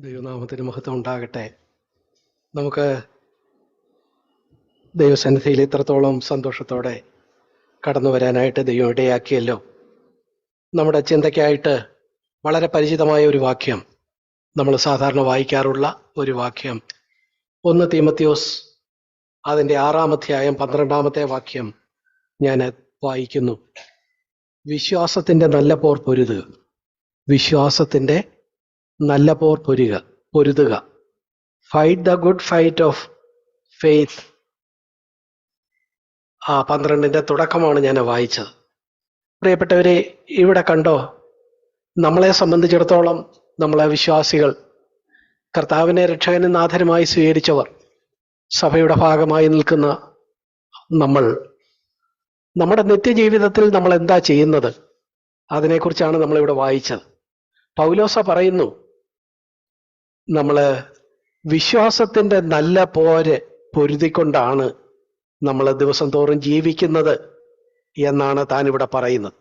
ദൈവനാമത്തിന് മഹത്വം ഉണ്ടാകട്ടെ. നമുക്ക് ദൈവസന്നിധിയിൽ ഇത്രത്തോളം സന്തോഷത്തോടെ കടന്നു വരാനായിട്ട് ദൈവം ഇടയാക്കിയല്ലോ. നമ്മുടെ ചിന്തയ്ക്കായിട്ട് വളരെ പരിചിതമായ ഒരു വാക്യം, നമ്മൾ സാധാരണ വായിക്കാറുള്ള ഒരു വാക്യം, 1 തീമോഥെയോസ് അതിൻ്റെ 6-ാം അധ്യായം 12-ാമത്തെ വാക്യം ഞാൻ വായിക്കുന്നു. വിശ്വാസത്തിൻ്റെ നല്ല പോർ പൊരുതുക, വിശ്വാസത്തിൻ്റെ നല്ല പോർ പൊരുതുക, fight the good fight of faith. 12ന്റെ തുടക്കമാണ് ഞാൻ വായിച്ചത്. പ്രിയപ്പെട്ടവരെ, ഇവിടെ കണ്ടോ, നമ്മളെ സംബന്ധിച്ചിടത്തോളം, നമ്മളെ വിശ്വാസികൾ, കർത്താവിനെ രക്ഷകനും നാഥനുമായി സ്വീകരിച്ചവർ, സഭയുടെ ഭാഗമായി നിൽക്കുന്ന നമ്മൾ, നമ്മുടെ നിത്യജീവിതത്തിൽ നമ്മൾ എന്താ ചെയ്യുന്നത്, അതിനെക്കുറിച്ചാണ് നമ്മളിവിടെ വായിച്ചത്. പൗലോസ പറയുന്നു, നമ്മൾ വിശ്വാസത്തിൻ്റെ നല്ല പോര് പൊരുതിക്കൊണ്ടാണ് നമ്മൾ ദിവസം തോറും ജീവിക്കുന്നത് എന്നാണ് താൻ ഇവിടെ പറയുന്നത്.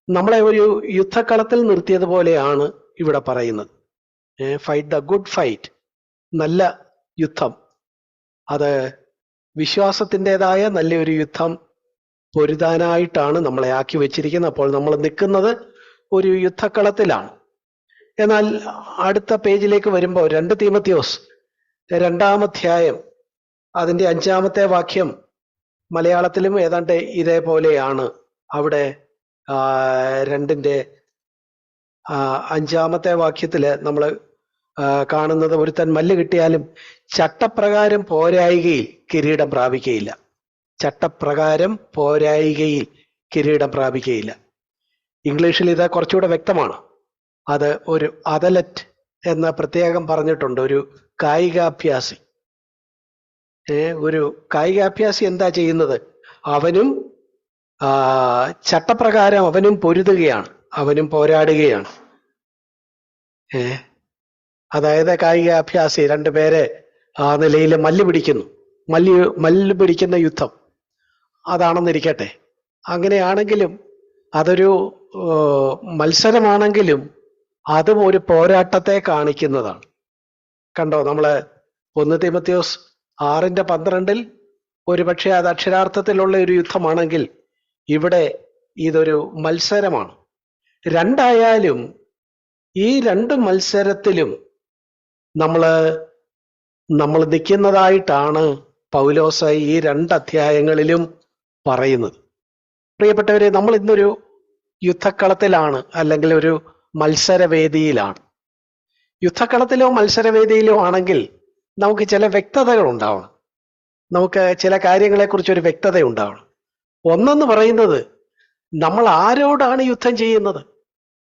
നമ്മളെ ഒരു യുദ്ധക്കളത്തിൽ നിർത്തിയതുപോലെയാണ് ഇവിടെ പറയുന്നത്. ഫൈറ്റ് ദ ഗുഡ് ഫൈറ്റ്, നല്ല യുദ്ധം, അത് വിശ്വാസത്തിൻ്റെതായ നല്ലൊരു യുദ്ധം പൊരുതാനായിട്ടാണ് നമ്മളെ ആക്കി വെച്ചിരിക്കുന്നത്. അപ്പോൾ നമ്മൾ നിൽക്കുന്നത് ഒരു യുദ്ധക്കളത്തിലാണ്. എന്നാൽ അടുത്ത പേജിലേക്ക് വരുമ്പോൾ 2 തീമോഥെയോസ് 2-ാം അധ്യായം അതിൻ്റെ 5-ാമത്തെ വാക്യം മലയാളത്തിലും ഏതാണ്ട് ഇതേപോലെയാണ്. അവിടെ 2-ന്റെ 5-ാമത്തെ വാക്യത്തിൽ നമ്മൾ കാണുന്നത്, ഒരുത്തൻ മല്ല് കിട്ടിയാലും ചട്ടപ്രകാരം പോരായികയിൽ കിരീടം പ്രാപിക്കുകയില്ല. ചട്ടപ്രകാരം പോരായികയിൽ കിരീടം പ്രാപിക്കുകയില്ല. ഇംഗ്ലീഷിൽ ഇത് കുറച്ചുകൂടെ വ്യക്തമാണ്. അത് ഒരു അത്ലറ്റ് എന്ന് പ്രത്യേകം പറഞ്ഞിട്ടുണ്ട്, ഒരു കായികാഭ്യാസി. ഒരു കായികാഭ്യാസി എന്താ ചെയ്യുന്നത്? അവനും ചട്ടപ്രകാരം അവനും പൊരുതുകയാണ്, അവനും പോരാടുകയാണ്. അതായത് കായികാഭ്യാസി 2 പേരെ ആ നിലയിൽ മല്ല് പിടിക്കുന്നു, മല്ല് പിടിക്കുന്ന യുദ്ധം അതാണെന്നിരിക്കട്ടെ. അങ്ങനെയാണെങ്കിലും അതൊരു മത്സരമാണെങ്കിലും അതും ഒരു പോരാട്ടത്തെ കാണിക്കുന്നതാണ്. കണ്ടോ, നമ്മള് 1 തീമോഥെയോസ് 6:12 ഒരുപക്ഷെ അത് അക്ഷരാർത്ഥത്തിലുള്ള ഒരു യുദ്ധമാണെങ്കിൽ ഇവിടെ ഇതൊരു മത്സരമാണ്. രണ്ടായാലും ഈ 2 മത്സരത്തിലും നമ്മൾ നിൽക്കുന്നതായിട്ടാണ് പൗലോസ ഈ 2 അധ്യായങ്ങളിലും പറയുന്നത്. പ്രിയപ്പെട്ടവരെ, നമ്മൾ ഇന്നൊരു യുദ്ധക്കളത്തിലാണ്, അല്ലെങ്കിൽ ഒരു മത്സരവേദിയിലാണ്. യുദ്ധക്കളത്തിലോ മത്സരവേദിയിലോ ആണെങ്കിൽ നമുക്ക് ചില വ്യക്തതകൾ ഉണ്ടാവണം, നമുക്ക് ചില കാര്യങ്ങളെക്കുറിച്ചൊരു വ്യക്തത ഉണ്ടാവണം. ഒന്നെന്ന് പറയുന്നത്, നമ്മൾ ആരോടാണ് യുദ്ധം ചെയ്യുന്നത്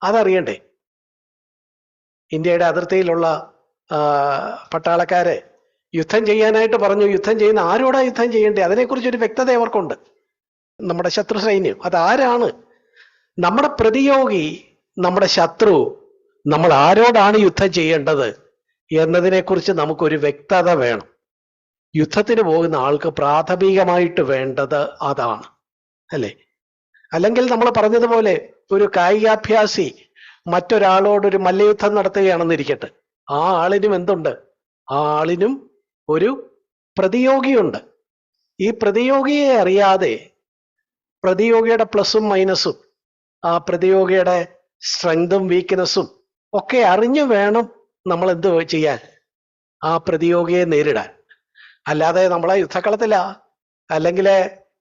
അതറിയണ്ടേ. ഇന്ത്യയുടെ അതിർത്തിയിലുള്ള പട്ടാളക്കാരെ യുദ്ധം ചെയ്യാനായിട്ട് പറഞ്ഞു. യുദ്ധം ചെയ്യുന്ന ആരോടാ യുദ്ധം ചെയ്യേണ്ടേ, അതിനെക്കുറിച്ചൊരു വ്യക്തത അവർക്കുണ്ട്. നമ്മുടെ ശത്രു സൈന്യം അതാരാണ്, നമ്മുടെ പ്രതിയോഗി, നമ്മുടെ ശത്രു, നമ്മൾ ആരോടാണ് യുദ്ധം ചെയ്യേണ്ടത് എന്നതിനെക്കുറിച്ച് നമുക്കൊരു വ്യക്തത വേണം. യുദ്ധത്തിന് പോകുന്ന ആൾക്ക് പ്രാഥമികമായിട്ട് വേണ്ടത് അതാണ്, അല്ലേ? അല്ലെങ്കിൽ നമ്മൾ പറഞ്ഞതുപോലെ ഒരു കായികാഭ്യാസി മറ്റൊരാളോടൊരു മല്ലയുദ്ധം നടത്തുകയാണെന്നിരിക്കട്ടെ, ആ ആളിനും എന്തുണ്ട്? ആ ആളിനും ഒരു പ്രതിയോഗിയുണ്ട്. ഈ പ്രതിയോഗിയെ അറിയാതെ, പ്രതിയോഗിയുടെ പ്ലസും മൈനസും, ആ പ്രതിയോഗിയുടെ സ്ട്രെങ്തും വീക്ക്നെസ്സും ഒക്കെ അറിഞ്ഞു വേണം നമ്മൾ എന്ത് ചെയ്യാൻ, ആ പ്രതിയോഗിയെ നേരിടാൻ. അല്ലാതെ നമ്മളെ യുദ്ധക്കളത്തിലാ, അല്ലെങ്കിൽ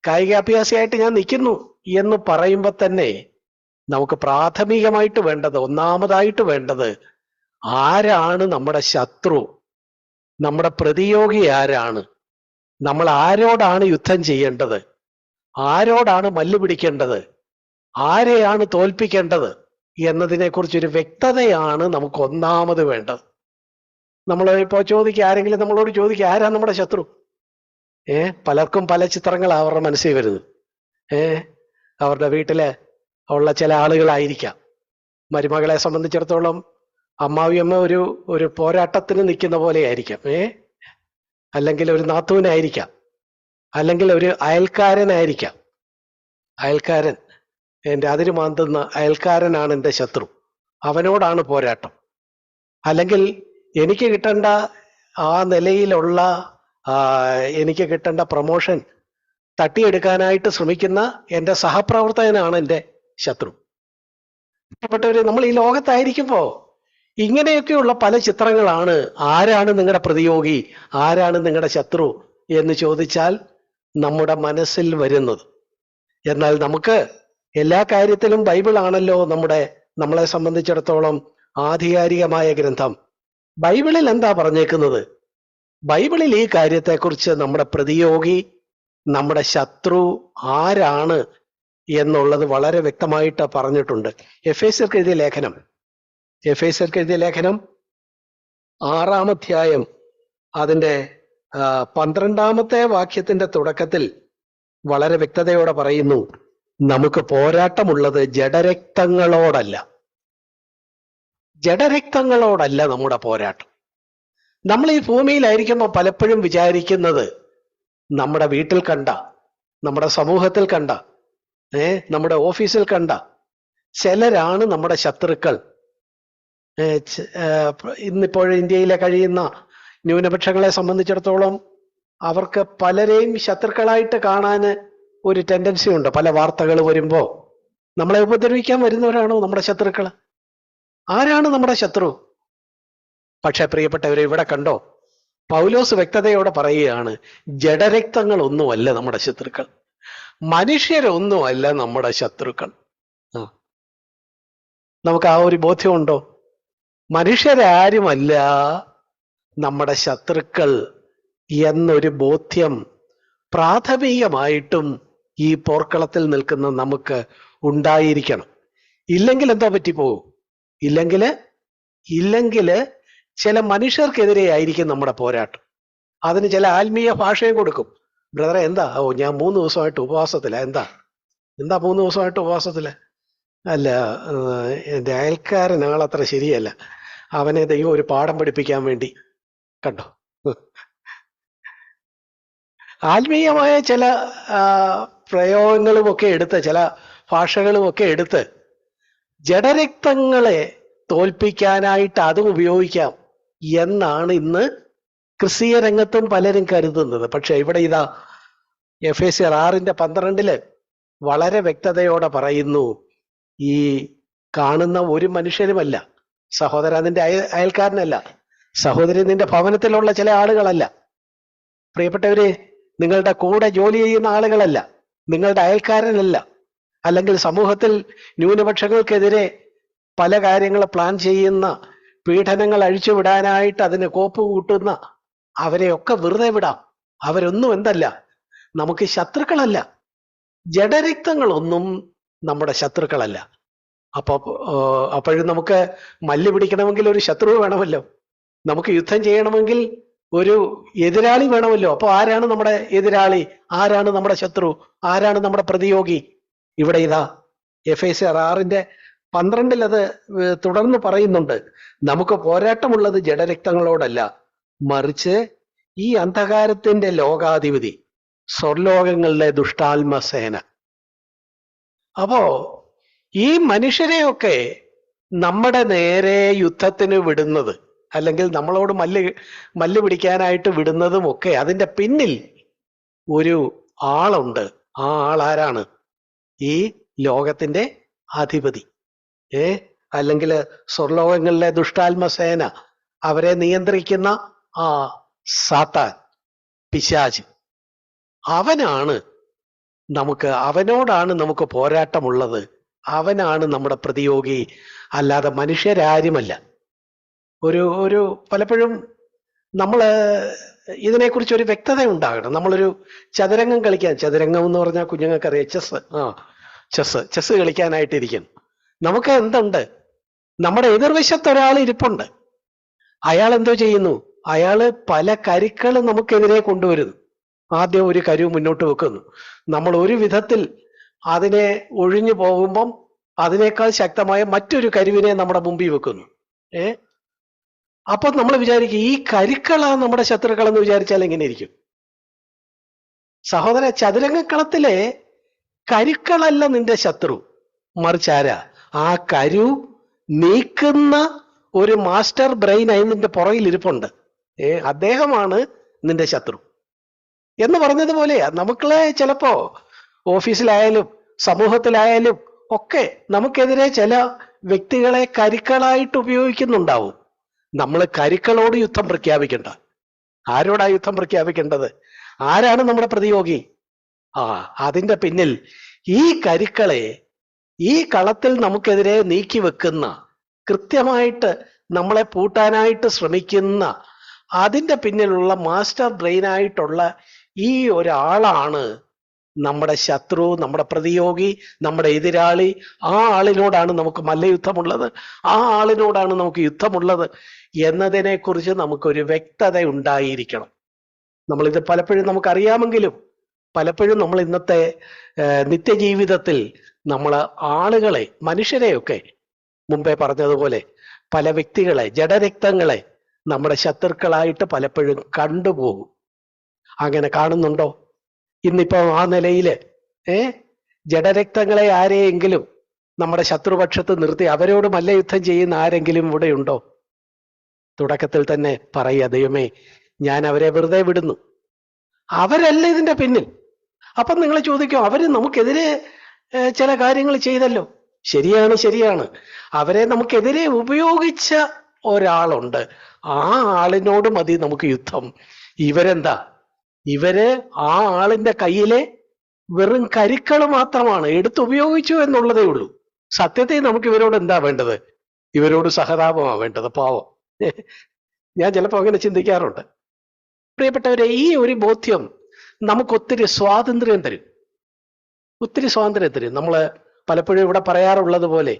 കായികാഭ്യാസിയായിട്ട് ഞാൻ നിൽക്കുന്നു എന്ന് പറയുമ്പോൾ തന്നെ നമുക്ക് പ്രാഥമികമായിട്ട് വേണ്ടത്, ഒന്നാമതായിട്ട് വേണ്ടത്, ആരാണ് നമ്മുടെ ശത്രു, നമ്മുടെ പ്രതിയോഗി ആരാണ്, നമ്മൾ ആരോടാണ് യുദ്ധം ചെയ്യേണ്ടത്, ആരോടാണ് മല്ല് പിടിക്കേണ്ടത്, ആരെയാണ് തോൽപ്പിക്കേണ്ടത് എന്നതിനെക്കുറിച്ചൊരു വ്യക്തതയാണ് നമുക്ക് ഒന്നാമത് വേണ്ടത്. നമ്മൾ ഇപ്പോൾ ആരെങ്കിലും നമ്മളോട് ചോദിക്കുക, ആരാ നമ്മുടെ ശത്രു? പലർക്കും പല ചിത്രങ്ങളാണ് അവരുടെ മനസ്സിൽ വരുന്നത്. അവരുടെ വീട്ടില് ഉള്ള ചില ആളുകളായിരിക്കാം. മരുമകളെ സംബന്ധിച്ചിടത്തോളം അമ്മാവിയമ്മ ഒരു പോരാട്ടത്തിന് നിൽക്കുന്ന പോലെ ആയിരിക്കാം. അല്ലെങ്കിൽ ഒരു നാത്തൂനായിരിക്കാം, അല്ലെങ്കിൽ ഒരു അയൽക്കാരനായിരിക്കാം. അയൽക്കാരൻ, എൻ്റെ അതിര് മാന്തുന്ന അയൽക്കാരനാണ് എൻ്റെ ശത്രു, അവനോടാണ് പോരാട്ടം. അല്ലെങ്കിൽ എനിക്ക് കിട്ടേണ്ട ആ നിലയിലുള്ള എനിക്ക് കിട്ടേണ്ട പ്രൊമോഷൻ തട്ടിയെടുക്കാനായിട്ട് ശ്രമിക്കുന്ന എൻ്റെ സഹപ്രവർത്തകനാണ് എൻ്റെ ശത്രു. ഇഷ്ടപ്പെട്ടവര്, നമ്മൾ ഈ ലോകത്തായിരിക്കുമ്പോ ഇങ്ങനെയൊക്കെയുള്ള പല ചിത്രങ്ങളാണ്. ആരാണ് നിങ്ങളുടെ പ്രതിയോഗി, ആരാണ് നിങ്ങളുടെ ശത്രു എന്ന് ചോദിച്ചാൽ നമ്മുടെ മനസ്സിൽ വരുന്നത്. എന്നാൽ നമുക്ക് എല്ലാ കാര്യത്തിലും ബൈബിൾ ആണല്ലോ നമ്മളെ സംബന്ധിച്ചിടത്തോളം ആധികാരികമായ ഗ്രന്ഥം. ബൈബിളിൽ എന്താ പറഞ്ഞേക്കുന്നത്? ബൈബിളിൽ ഈ കാര്യത്തെക്കുറിച്ച് നമ്മുടെ പ്രതിയോഗി, നമ്മുടെ ശത്രു ആരാണ് എന്നുള്ളത് വളരെ വ്യക്തമായിട്ട് പറഞ്ഞിട്ടുണ്ട്. എഫേസ്യർക്ക് എഴുതിയ ലേഖനം 6-ാം അധ്യായം അതിൻ്റെ 12-ാമത്തെ വാക്യത്തിന്റെ തുടക്കത്തിൽ വളരെ വ്യക്തതയോടെ പറയുന്നു, നമുക്ക് പോരാട്ടമുള്ളത് ജഡരക്തങ്ങളോടല്ല നമ്മുടെ പോരാട്ടം. നമ്മൾ ഈ ഭൂമിയിലായിരിക്കുമ്പോൾ പലപ്പോഴും വിചാരിക്കുന്നത് നമ്മുടെ വീട്ടിൽ കണ്ട, നമ്മുടെ സമൂഹത്തിൽ കണ്ട, നമ്മുടെ ഓഫീസിൽ കണ്ട ചിലരാണ് നമ്മുടെ ശത്രുക്കൾ. ഇന്നിപ്പോൾ ഇന്ത്യയിലെ കഴിയുന്ന ന്യൂനപക്ഷങ്ങളെ സംബന്ധിച്ചിടത്തോളം അവർക്ക് പലരെയും ശത്രുക്കളായിട്ട് കാണാൻ ഒരു ടെൻഡൻസി ഉണ്ട്. പല വാർത്തകൾ വരുമ്പോൾ നമ്മളെ ഉപദ്രവിക്കാൻ വരുന്നവരാണോ നമ്മുടെ ശത്രുക്കൾ? ആരാണ് നമ്മുടെ ശത്രു? പക്ഷെ പ്രിയപ്പെട്ടവരെ, ഇവിടെ കണ്ടോ, പൗലോസ് വ്യക്തതയോടെ പറയുകയാണ്, ജഡരക്തങ്ങളൊന്നുമല്ല നമ്മുടെ ശത്രുക്കൾ, മനുഷ്യരൊന്നുമല്ല നമ്മുടെ ശത്രുക്കൾ. നമുക്ക് ആ ഒരു ബോധ്യമുണ്ടോ? മനുഷ്യരാരുമല്ല നമ്മുടെ ശത്രുക്കൾ എന്നൊരു ബോധ്യം പ്രാഥമികമായിട്ടും ഈ പോർക്കളത്തിൽ നിൽക്കുന്ന നമുക്ക് ഉണ്ടായിരിക്കണം. ഇല്ലെങ്കിൽ എന്താ പറ്റിപ്പോകും? ഇല്ലെങ്കിൽ ചില മനുഷ്യർക്കെതിരെ ആയിരിക്കും നമ്മുടെ പോരാട്ടം. അതിന് ചില ആത്മീയ ഭാഷയും കൊടുക്കും. ബ്രദറെ, എന്താ? ഞാൻ 3 ദിവസമായിട്ട് ഉപവാസത്തില. എന്താ 3 ദിവസമായിട്ട് ഉപവാസത്തില? അല്ല, എൻ്റെ അയൽക്കാരൻ ആളത്ര ശരിയല്ല, അവനെ ദൈവം ഒരു പാഠം പഠിപ്പിക്കാൻ വേണ്ടി. കണ്ടോ, ആത്മീയമായ ചില പ്രയോഗങ്ങളുമൊക്കെ എടുത്ത്, ചില ഭാഷകളുമൊക്കെ എടുത്ത് ജഡരക്തങ്ങളെ തോൽപ്പിക്കാനായിട്ട് അതും ഉപയോഗിക്കാം എന്നാണ് ഇന്ന് ക്രിസ്തീയ രംഗത്തും പലരും കരുതുന്നത്. പക്ഷെ ഇവിടെ ഇതാ എഫേസ്യർ 6:12 വളരെ വ്യക്തതയോടെ പറയുന്നു, ഈ കാണുന്ന ഒരു മനുഷ്യരുമല്ല, സഹോദര നിന്റെ അയൽക്കാരനല്ല, സഹോദരി നിന്റെ ഭവനത്തിലുള്ള ചില ആളുകളല്ല, പ്രിയപ്പെട്ടവരെ നിങ്ങളുടെ കൂടെ ജോലി ചെയ്യുന്ന ആളുകളല്ല, നിങ്ങളുടെ അയൽക്കാരനല്ല, അല്ലെങ്കിൽ സമൂഹത്തിൽ ന്യൂനപക്ഷങ്ങൾക്കെതിരെ പല കാര്യങ്ങൾ പ്ലാൻ ചെയ്യുന്ന, പീഡനങ്ങൾ അഴിച്ചുവിടാനായിട്ട് അതിന് കോപ്പ് കൂട്ടുന്ന അവരെയൊക്കെ വെറുതെ വിടാം. അവരൊന്നും എന്തല്ല, നമുക്ക് ശത്രുക്കളല്ല. ജഡരക്തങ്ങളൊന്നും നമ്മുടെ ശത്രുക്കളല്ല. അപ്പോഴും നമുക്ക് മല്ല് പിടിക്കണമെങ്കിൽ ഒരു ശത്രു വേണമല്ലോ, നമുക്ക് യുദ്ധം ചെയ്യണമെങ്കിൽ ഒരു എതിരാളി വേണമല്ലോ. അപ്പൊ ആരാണ് നമ്മുടെ എതിരാളി? ആരാണ് നമ്മുടെ ശത്രു? ആരാണ് നമ്മുടെ പ്രതിയോഗി? ഇവിടെ ഇതാ എഫേസ്യർ 6:12 അത് തുടർന്ന് പറയുന്നുണ്ട്, നമുക്ക് പോരാട്ടമുള്ളത് ജഡരക്തങ്ങളോടല്ല, മറിച്ച് ഈ അന്ധകാരത്തിന്റെ ലോകാധിപതി, സ്വർലോകങ്ങളിലെ ദുഷ്ടാത്മസേന. അപ്പോ ഈ മനുഷ്യരെയൊക്കെ നമ്മുടെ നേരെ യുദ്ധത്തിന് വിടുന്നത്, അല്ലെങ്കിൽ നമ്മളോട് മല്ല് പിടിക്കാനായിട്ട് വിടുന്നതും ഒക്കെ അതിന്റെ പിന്നിൽ ഒരു ആളുണ്ട്. ആ ആളാരാണ്? ഈ ലോകത്തിന്റെ അധിപതി, അല്ലെങ്കിൽ സ്വർലോകങ്ങളിലെ ദുഷ്ടാത്മസേന, അവരെ നിയന്ത്രിക്കുന്ന ആ സാത്താൻ, പിശാച്. അവനോടാണ് നമുക്ക് പോരാട്ടമുള്ളത്. അവനാണ് നമ്മുടെ പ്രതിയോഗി, അല്ലാതെ മനുഷ്യരാരുമല്ല. ഒരു പലപ്പോഴും നമ്മൾ ഇതിനെക്കുറിച്ച് ഒരു വ്യക്തത ഉണ്ടാകണം. നമ്മളൊരു ചതുരംഗം എന്ന് പറഞ്ഞാൽ കുഞ്ഞുങ്ങൾക്കറിയാം, ചെസ് കളിക്കാനായിട്ടിരിക്കുന്നു. നമുക്ക് എന്തുണ്ട്? നമ്മുടെ എതിർവശത്ത് ഒരാൾ ഇരിപ്പുണ്ട്. അയാൾ എന്തോ ചെയ്യുന്നു? അയാള് പല കരുക്കൾ നമുക്കെതിരെ കൊണ്ടുവരുന്നു. ആദ്യം ഒരു കരു മുന്നോട്ട് വെക്കുന്നു, നമ്മൾ ഒരു വിധത്തിൽ അതിനെ ഒഴിഞ്ഞു പോകുമ്പം അതിനേക്കാൾ ശക്തമായ മറ്റൊരു കരുവിനെ നമ്മുടെ മുമ്പിൽ വെക്കുന്നു. അപ്പൊ നമ്മൾ വിചാരിക്കും ഈ കരുക്കളാണ് നമ്മുടെ ശത്രുക്കളെന്ന് വിചാരിച്ചാൽ എങ്ങനെ ഇരിക്കും? സഹോദര, ചതുരംഗക്കളത്തിലെ കരുക്കളല്ല നിന്റെ ശത്രു, മറിച്ച് ആരാ? ആ കരു നീക്കുന്ന ഒരു മാസ്റ്റർ ബ്രെയിൻ നിന്റെ പുറകിൽ ഇരിപ്പുണ്ട്. അദ്ദേഹമാണ് നിന്റെ ശത്രു എന്ന് പറഞ്ഞതുപോലെയാ. നമുക്കുള്ള ചിലപ്പോ ഓഫീസിലായാലും സമൂഹത്തിലായാലും ഒക്കെ നമുക്കെതിരെ ചില വ്യക്തികളെ കരുക്കളായിട്ട് ഉപയോഗിക്കുന്നുണ്ടാവും. നമ്മൾ കരുക്കളോട് യുദ്ധം പ്രഖ്യാപിക്കണ്ട. ആരോടാ യുദ്ധം പ്രഖ്യാപിക്കേണ്ടത്? ആരാണ് നമ്മുടെ പ്രതിയോഗി? അതിന്റെ പിന്നിൽ ഈ കരുക്കളെ ഈ കളത്തിൽ നമുക്കെതിരെ നീക്കി വെക്കുന്ന, കൃത്യമായിട്ട് നമ്മളെ പൂട്ടാനായിട്ട് ശ്രമിക്കുന്ന, അതിന്റെ പിന്നിലുള്ള മാസ്റ്റർ ബ്രെയിനായിട്ടുള്ള ഈ ഒരാളാണ് നമ്മുടെ ശത്രു, നമ്മുടെ പ്രതിയോഗി, നമ്മുടെ എതിരാളി. ആ ആളിനോടാണ് നമുക്ക് മല്ലയുദ്ധമുള്ളത്, ആ ആളിനോടാണ് നമുക്ക് യുദ്ധമുള്ളത് എന്നതിനെ കുറിച്ച് നമുക്കൊരു വ്യക്തത ഉണ്ടായിരിക്കണം. നമ്മളിത് പലപ്പോഴും നമുക്കറിയാമെങ്കിലും പലപ്പോഴും നമ്മൾ ഇന്നത്തെ നിത്യജീവിതത്തിൽ നമ്മൾ ആളുകളെ, മനുഷ്യരെയൊക്കെ മുമ്പേ പറഞ്ഞതുപോലെ പല വ്യക്തികളെ, ജഡരക്തങ്ങളെ നമ്മുടെ ശത്രുക്കളായിട്ട് പലപ്പോഴും കണ്ടുപോകും. അങ്ങനെ കാണുന്നുണ്ടോ? ഇന്നിപ്പോ ആ നിലയില് ജഡരക്തങ്ങളെ ആരെയെങ്കിലും നമ്മുടെ ശത്രുപക്ഷത്ത് നിർത്തി അവരോട് മല്ലയുദ്ധം ചെയ്യുന്ന ആരെങ്കിലും ഇവിടെ ഉണ്ടോ? തുടക്കത്തിൽ തന്നെ പറയുക, ദൈവമേ ഞാൻ അവരെ വെറുതെ വിടുന്നു, അവരല്ല ഇതിന്റെ പിന്നിൽ. അപ്പം നിങ്ങൾ ചോദിക്കും, അവര് നമുക്കെതിരെ ചില കാര്യങ്ങൾ ചെയ്തല്ലോ. ശരിയാണ്, ശരിയാണ്. അവരെ നമുക്കെതിരെ ഉപയോഗിച്ച ഒരാളുണ്ട്. ആ ആളിനോട് മതി നമുക്ക് യുദ്ധം. ഇവരെന്താ? ഇവര് ആ ആളിന്റെ കയ്യിലെ വെറും കരുക്കൾ മാത്രമാണ്, എടുത്തുപയോഗിച്ചു എന്നുള്ളതേ ഉള്ളൂ. സത്യത്തിൽ നമുക്ക് ഇവരോട് എന്താ വേണ്ടത്? ഇവരോട് സഹതാപമാണ് വേണ്ടത്. പാവം. ഞാൻ ചിലപ്പോൾ അങ്ങനെ ചിന്തിക്കാറുണ്ട്. പ്രിയപ്പെട്ടവരെ, ഈ ഒരു ബോധ്യം നമുക്ക് ഒത്തിരി സ്വാതന്ത്ര്യം തരും, ഒത്തിരി സ്വാതന്ത്ര്യം തരും. നമ്മൾ പലപ്പോഴും ഇവിടെ പറയാറുള്ളത് പോലെ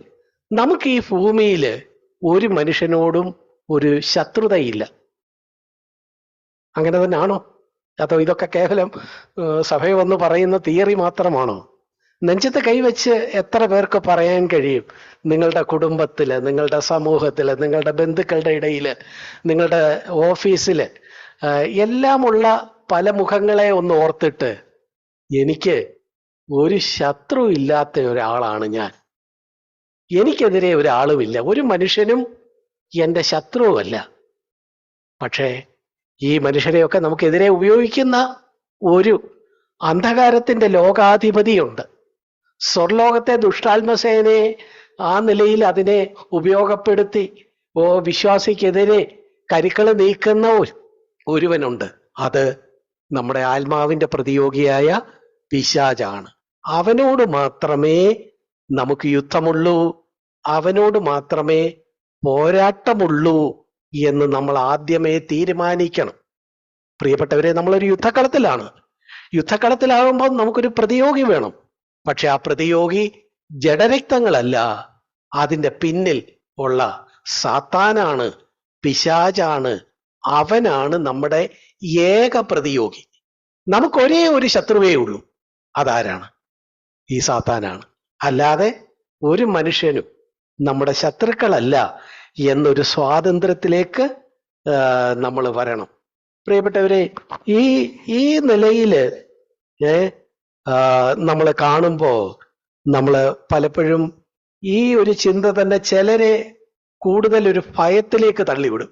നമുക്ക് ഈ ഭൂമിയിൽ ഒരു മനുഷ്യനോടും ഒരു ശത്രുതയില്ല. അങ്ങനെ തന്നെ ആണോ? അതോ ഇതൊക്കെ കേവലം സഭയിൽ വന്ന് പറയുന്ന തിയറി മാത്രമാണോ? നെഞ്ചത്ത് കൈവച്ച് എത്ര പേർക്ക് പറയാൻ കഴിയും? നിങ്ങളുടെ കുടുംബത്തില്, നിങ്ങളുടെ സമൂഹത്തില്, നിങ്ങളുടെ ബന്ധുക്കളുടെ ഇടയില്, നിങ്ങളുടെ ഓഫീസില് എല്ലാമുള്ള പല മുഖങ്ങളെ ഒന്ന് ഓർത്തിട്ട്, എനിക്ക് ഒരു ശത്രു ഇല്ലാത്ത ഒരാളാണ് ഞാൻ, എനിക്കെതിരെ ഒരാളുമില്ല, ഒരു മനുഷ്യനും എൻ്റെ ശത്രുവല്ല. പക്ഷേ ഈ മനുഷ്യരെയൊക്കെ നമുക്കെതിരെ ഉപയോഗിക്കുന്ന ഒരു അന്ധകാരത്തിന്റെ ലോകാധിപതിയുണ്ട്. സ്വർലോകത്തെ ദുഷ്ടാത്മസേനയെ ആ നിലയിൽ അതിനെ ഉപയോഗപ്പെടുത്തി വിശ്വാസിക്കെതിരെ കരുക്കൾ നീക്കുന്ന ഒരുവനുണ്ട്. അത് നമ്മുടെ ആത്മാവിന്റെ പ്രതിയോഗിയായ പിശാചാണ്. അവനോട് മാത്രമേ നമുക്ക് യുദ്ധമുള്ളൂ, അവനോട് മാത്രമേ പോരാട്ടമുള്ളൂ എന്ന് നമ്മൾ ആദ്യമേ തീരുമാനിക്കണം. പ്രിയപ്പെട്ടവരെ, നമ്മളൊരു യുദ്ധക്കളത്തിലാണ്. യുദ്ധക്കളത്തിലാകുമ്പോൾ നമുക്കൊരു പ്രതിയോഗി വേണം. പക്ഷെ ആ പ്രതിയോഗി ജഡരക്തങ്ങളല്ല, അതിൻ്റെ പിന്നിൽ ഉള്ള സാത്താനാണ്, പിശാചാണ്. അവനാണ് നമ്മുടെ ഏക പ്രതിയോഗി. നമുക്കൊരേ ഒരു ശത്രുവേ ഉള്ളൂ. അതാരാണ്? ഈ സാത്താനാണ്. അല്ലാതെ ഒരു മനുഷ്യനും നമ്മുടെ ശത്രുക്കളല്ല എന്നൊരു സ്വാതന്ത്ര്യത്തിലേക്ക് നമ്മൾ വരണം. പ്രിയപ്പെട്ടവരെ, ഈ നിലയില് നമ്മൾ കാണുമ്പോൾ നമ്മൾ പലപ്പോഴും ഈ ഒരു ചിന്ത തന്നെ ചിലരെ കൂടുതൽ ഒരു ഭയത്തിലേക്ക് തള്ളിവിടും.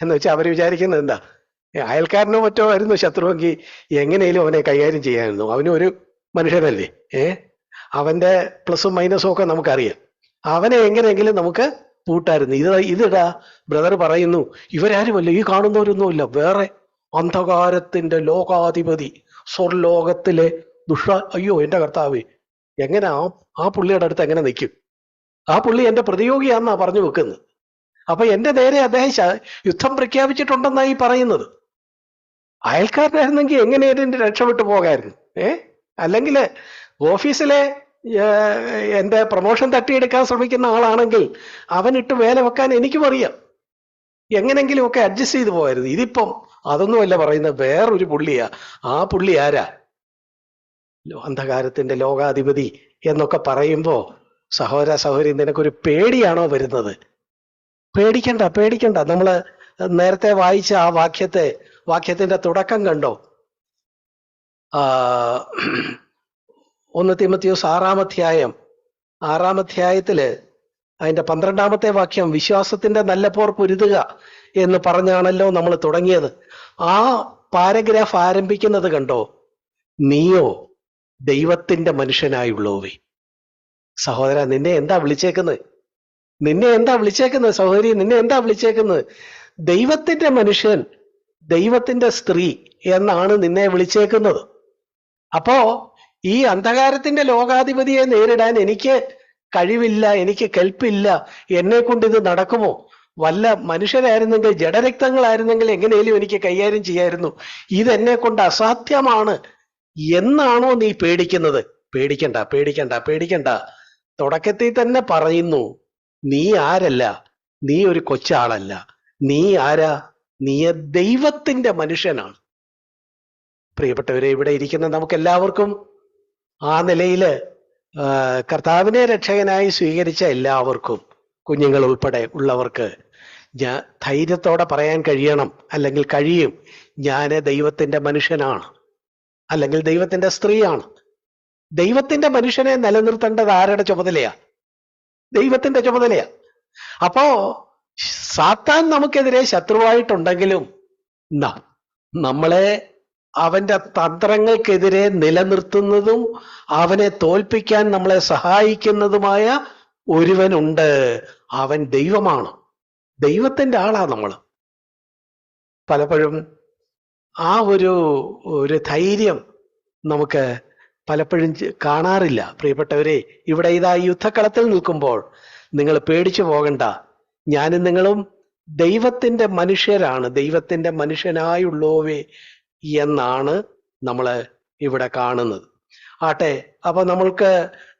എന്ന് വെച്ചാൽ അവർ വിചാരിക്കുന്നത് എന്താ, അയൽക്കാരനോ മറ്റോ ആയിരുന്നു ശത്രുവെങ്കിൽ എങ്ങനെയും അവനെ കൈകാര്യം ചെയ്യാമായിരുന്നു. അവനും ഒരു മനുഷ്യനല്ലേ. അവന്റെ പ്ലസും മൈനസും ഒക്കെ നമുക്കറിയാം. അവനെ എങ്ങനെയെങ്കിലും നമുക്ക് പൂട്ടായിരുന്നു. ഇതിടാ ബ്രദർ പറയുന്നു, ഇവരാരുമല്ല, ഈ കാണുന്നവരൊന്നുമില്ല, വേറെ അന്ധകാരത്തിന്റെ ലോകാധിപതി, സ്വർലോകത്തിലെ അയ്യോ എന്റെ കർത്താവേ, എങ്ങനെ ആ പുള്ളിയുടെ അടുത്ത് എങ്ങനെ നിൽക്കും? ആ പുള്ളി എന്റെ പ്രതിയോഗിയാന്നാ പറഞ്ഞു വെക്കുന്നത്. അപ്പൊ എന്റെ നേരെ അദ്ദേഹം യുദ്ധം പ്രഖ്യാപിച്ചിട്ടുണ്ടെന്നായി പറയുന്നത്. അയൽക്കാരനായിരുന്നെങ്കിൽ എങ്ങനെയായിരുന്നു രക്ഷപ്പെട്ടു പോകായിരുന്നു. അല്ലെങ്കിൽ ഓഫീസിലെ എന്റെ പ്രൊമോഷൻ തട്ടിയെടുക്കാൻ ശ്രമിക്കുന്ന ആളാണെങ്കിൽ അവനിട്ട് വേല വെക്കാൻ എനിക്കും അറിയാം, എങ്ങനെങ്കിലും ഒക്കെ അഡ്ജസ്റ്റ് ചെയ്തു പോകായിരുന്നു. ഇതിപ്പം അതൊന്നുമല്ല പറയുന്നത്, വേറൊരു പുള്ളിയാ. ആ പുള്ളി ആരാ? അന്ധകാരത്തിന്റെ ലോകാധിപതി എന്നൊക്കെ പറയുമ്പോ സഹോദര സഹോദരി, നിനക്കൊരു പേടിയാണോ വരുന്നത്? പേടിക്കണ്ട, പേടിക്കണ്ട. നമ്മള് നേരത്തെ വായിച്ച ആ വാക്യത്തിന്റെ തുടക്കം കണ്ടോ? 1 തീമോഥെയോസ് 6-ാം അധ്യായത്തില് അതിന്റെ 12-ാമത്തെ വാക്യം വിശ്വാസത്തിന്റെ നല്ല പോർ പൊരുതുക എന്ന് പറഞ്ഞാണല്ലോ നമ്മൾ തുടങ്ങിയത്. ആ പാരഗ്രാഫ് ആരംഭിക്കുന്നത് കണ്ടോ, നീയോ ദൈവത്തിന്റെ മനുഷ്യനായുള്ളോവേ. സഹോദര, നിന്നെ എന്താ വിളിച്ചേക്കുന്നത്? നിന്നെ എന്താ വിളിച്ചേക്കുന്നത്? സഹോദരി, നിന്നെ എന്താ വിളിച്ചേക്കുന്നത്? ദൈവത്തിന്റെ മനുഷ്യൻ, ദൈവത്തിന്റെ സ്ത്രീ എന്നാണ് നിന്നെ വിളിച്ചേക്കുന്നത്. അപ്പോ ഈ അന്ധകാരത്തിന്റെ ലോകാധിപതിയെ നേരിടാൻ എനിക്ക് കഴിവില്ല, എനിക്ക് കെൽപ്പില്ല, എന്നെ കൊണ്ട് ഇത് നടക്കുമോ? വല്ല മനുഷ്യരായിരുന്നെങ്കിൽ, ജഡരക്തങ്ങളായിരുന്നെങ്കിൽ എങ്ങനെയും എനിക്ക് കൈകാര്യം ചെയ്യായിരുന്നു. ഇതെന്നെ കൊണ്ട് അസാധ്യമാണ് എന്നാണോ നീ പേടിക്കുന്നത്? പേടിക്കണ്ട, പേടിക്കണ്ട, പേടിക്കണ്ട. തുടക്കത്തിൽ തന്നെ പറയുന്നു, നീ ആരല്ല, നീ ഒരു കൊച്ചാളല്ല. നീ ആരാ? നീ ദൈവത്തിന്റെ മനുഷ്യനാണ്. പ്രിയപ്പെട്ടവരെ, ഇവിടെ ഇരിക്കുന്ന നമുക്ക് എല്ലാവർക്കും ആ നിലയില് കർത്താവിനെ രക്ഷകനായി സ്വീകരിച്ച എല്ലാവർക്കും, കുഞ്ഞുങ്ങൾ ഉൾപ്പെടെ ഉള്ളവർക്ക് ഞാൻ ധൈര്യത്തോടെ പറയാൻ കഴിയണം, അല്ലെങ്കിൽ കഴിയും, ഞാൻ ദൈവത്തിന്റെ മനുഷ്യനാണ്, അല്ലെങ്കിൽ ദൈവത്തിന്റെ സ്ത്രീയാണ്. ദൈവത്തിന്റെ മനുഷ്യനെ നിലനിർത്തേണ്ടത് ആരുടെ ചുമതലയാ? ദൈവത്തിന്റെ ചുമതലയാ. അപ്പോ സാത്താൻ നമുക്കെതിരെ ശത്രുവായിട്ടുണ്ടെങ്കിലും നമ്മളെ അവന്റെ തന്ത്രങ്ങൾക്കെതിരെ നിലനിർത്തുന്നതും അവനെ തോൽപ്പിക്കാൻ നമ്മളെ സഹായിക്കുന്നതുമായ ഒരുവനുണ്ട്. അവൻ ദൈവമാണ്. ദൈവത്തിന്റെ ആളാ നമ്മൾ. പലപ്പോഴും ആ ഒരു ധൈര്യം നമുക്ക് പലപ്പോഴും കാണാറില്ല. പ്രിയപ്പെട്ടവരെ, ഇവിടെ ഇതാ യുദ്ധക്കളത്തിൽ നിൽക്കുമ്പോൾ നിങ്ങൾ പേടിച്ചു പോകണ്ട. ഞാനും നിങ്ങളും ദൈവത്തിന്റെ മനുഷ്യരാണ്, ദൈവത്തിന്റെ മനുഷ്യനായുള്ളോവേ എന്നാണ് നമ്മൾ ഇവിടെ കാണുന്നത്. ആട്ടെ, അപ്പൊ നമ്മൾക്ക്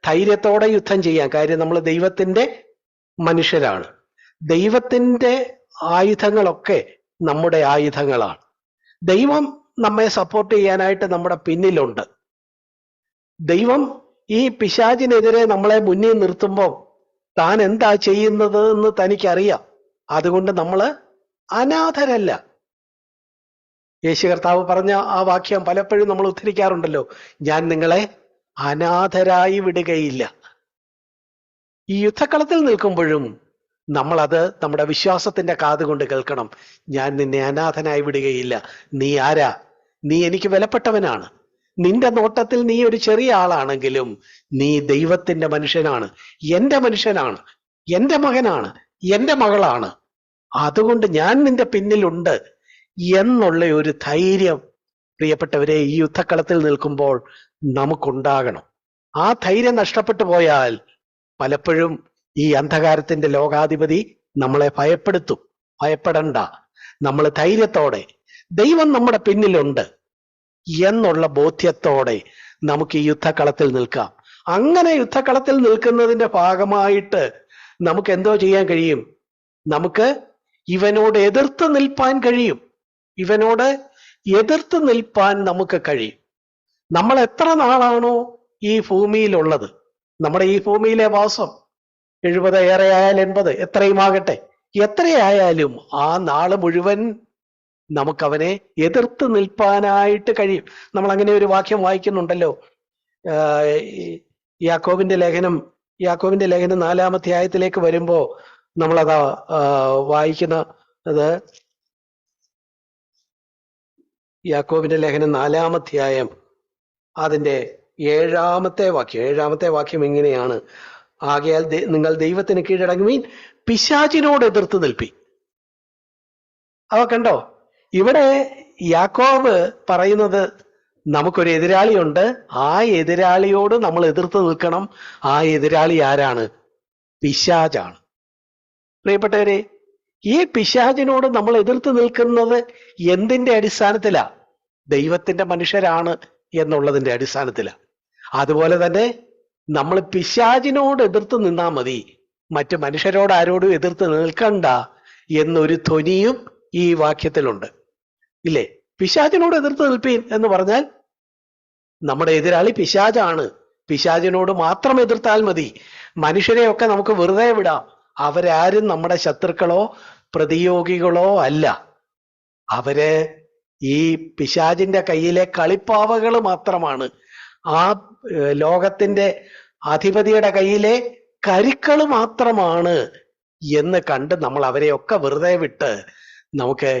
ധൈര്യത്തോടെ യുദ്ധം ചെയ്യാം. കാര്യം നമ്മൾ ദൈവത്തിന്റെ മനുഷ്യരാണ്. ദൈവത്തിന്റെ ആയുധങ്ങളൊക്കെ നമ്മുടെ ആയുധങ്ങളാണ്. ദൈവം നമ്മെ സപ്പോർട്ട് ചെയ്യാനായിട്ട് നമ്മുടെ പിന്നിലുണ്ട്. ദൈവം ഈ പിശാചിനെതിരെ നമ്മളെ മുന്നിൽ നിർത്തുമ്പോൾ താൻ എന്താ ചെയ്യുന്നത് എന്ന് തനിക്കറിയാം. അതുകൊണ്ട് നമ്മൾ അനാഥരല്ല. യേശു കർത്താവ് പറഞ്ഞ ആ വാക്യം പലപ്പോഴും നമ്മൾ ഉദ്ധരിക്കാറുണ്ടല്ലോ, ഞാൻ നിങ്ങളെ അനാഥരായി വിടുകയില്ല. ഈ യുദ്ധക്കളത്തിൽ നിൽക്കുമ്പോഴും നമ്മളത് നമ്മുടെ വിശ്വാസത്തിന്റെ കാതുകൊണ്ട് കേൾക്കണം. ഞാൻ നിന്നെ അനാഥനായി വിടുകയില്ല. നീ ആരാ? നീ എനിക്ക് വിലപ്പെട്ടവനാണ്. നിന്റെ നോട്ടത്തിൽ നീ ഒരു ചെറിയ ആളാണെങ്കിലും നീ ദൈവത്തിന്റെ മനുഷ്യനാണ്, എന്റെ മനുഷ്യനാണ്, എന്റെ മകനാണ്, എന്റെ മകളാണ്. അതുകൊണ്ട് ഞാൻ നിന്റെ പിന്നിലുണ്ട് എന്നുള്ള ഒരു ധൈര്യം, പ്രിയപ്പെട്ടവരെ, ഈ യുദ്ധക്കളത്തിൽ നിൽക്കുമ്പോൾ നമുക്കുണ്ടാകണം. ആ ധൈര്യം നഷ്ടപ്പെട്ടു പോയാൽ പലപ്പോഴും ഈ അന്ധകാരത്തിന്റെ ലോകാധിപതി നമ്മളെ ഭയപ്പെടുത്തും. ഭയപ്പെടണ്ട. നമ്മൾ ധൈര്യത്തോടെ ദൈവം നമ്മുടെ പിന്നിലുണ്ട് എന്നുള്ള ബോധ്യത്തോടെ നമുക്ക് ഈ യുദ്ധക്കളത്തിൽ നിൽക്കാം. അങ്ങനെ യുദ്ധക്കളത്തിൽ നിൽക്കുന്നതിന്റെ ഭാഗമായിട്ട് നമുക്ക് എന്തോ ചെയ്യാൻ കഴിയും? നമുക്ക് ഇവനോട് എതിർത്ത് നിൽപ്പാൻ കഴിയും. ഇവനോട് എതിർത്ത് നിൽപ്പാൻ നമുക്ക് കഴിയും. നമ്മൾ എത്ര നാളാണോ ഈ ഭൂമിയിലുള്ളത്, നമ്മുടെ ഈ ഭൂമിയിലെ വാസം 70 ഏറെ ആയാൽ 80, എത്രയും ആകട്ടെ, എത്രയായാലും ആ നാള് മുഴുവൻ നമുക്കവനെ എതിർത്ത് നിൽപ്പാനായിട്ട് കഴിയും. നമ്മൾ അങ്ങനെ ഒരു വാക്യം വായിക്കുന്നുണ്ടല്ലോ, യാക്കോബിന്റെ ലേഖനം 4-ാം അധ്യായത്തിലേക്ക് വരുമ്പോ നമ്മളതാ വായിക്കുന്നത്. യാക്കോബിന്റെ ലേഖനം 4-ാം അധ്യായം അതിന്റെ 7-ാമത്തെ വാക്യം ഇങ്ങനെയാണ്, ആകയാൽ നിങ്ങൾ ദൈവത്തിന് കീഴടങ്ങുവീൻ, പിശാചിനോട് എതിർത്ത് നിൽപ്പി. അവ കണ്ടോ, ഇവിടെ യാക്കോബ് പറയുന്നത് നമുക്കൊരു എതിരാളിയുണ്ട്. ആ എതിരാളിയോട് നമ്മൾ എതിർത്ത് നിൽക്കണം. ആ എതിരാളി ആരാണ്? പിശാചാണ്. പ്രിയപ്പെട്ടവരെ, ഈ പിശാചിനോട് നമ്മൾ എതിർത്ത് നിൽക്കുന്നത് എന്തിന്റെ അടിസ്ഥാനത്തിലാ? ദൈവത്തിന്റെ മനുഷ്യരാണ് എന്നുള്ളതിന്റെ അടിസ്ഥാനത്തിലാ. അതുപോലെ തന്നെ നമ്മൾ പിശാചിനോട് എതിർത്ത് നിന്നാ മതി, മറ്റു മനുഷ്യരോട് ആരോടും എതിർത്ത് നിൽക്കണ്ട എന്നൊരു ധ്വനിയും ഈ വാക്യത്തിലുണ്ട്, ഇല്ലേ? പിശാചിനോട് എതിർത്ത് നിൽപ്പീൻ എന്ന് പറഞ്ഞാൽ നമ്മുടെ എതിരാളി പിശാചാണ്. പിശാചിനോട് മാത്രം എതിർത്താൽ മതി. മനുഷ്യരെയൊക്കെ നമുക്ക് വെറുതെ വിടാം. അവരാരും നമ്മുടെ ശത്രുക്കളോ പ്രതിയോഗികളോ അല്ല. അവര് ഈ പിശാചിന്റെ കയ്യിലെ കളിപ്പാവകൾ മാത്രമാണ്. ആ ലോകത്തിന്റെ അധിപതിയുടെ കയ്യിലെ കരുക്കൾ മാത്രമാണ് എന്ന് കണ്ട് നമ്മൾ അവരെയൊക്കെ വെറുതെ വിട്ട് നമുക്ക്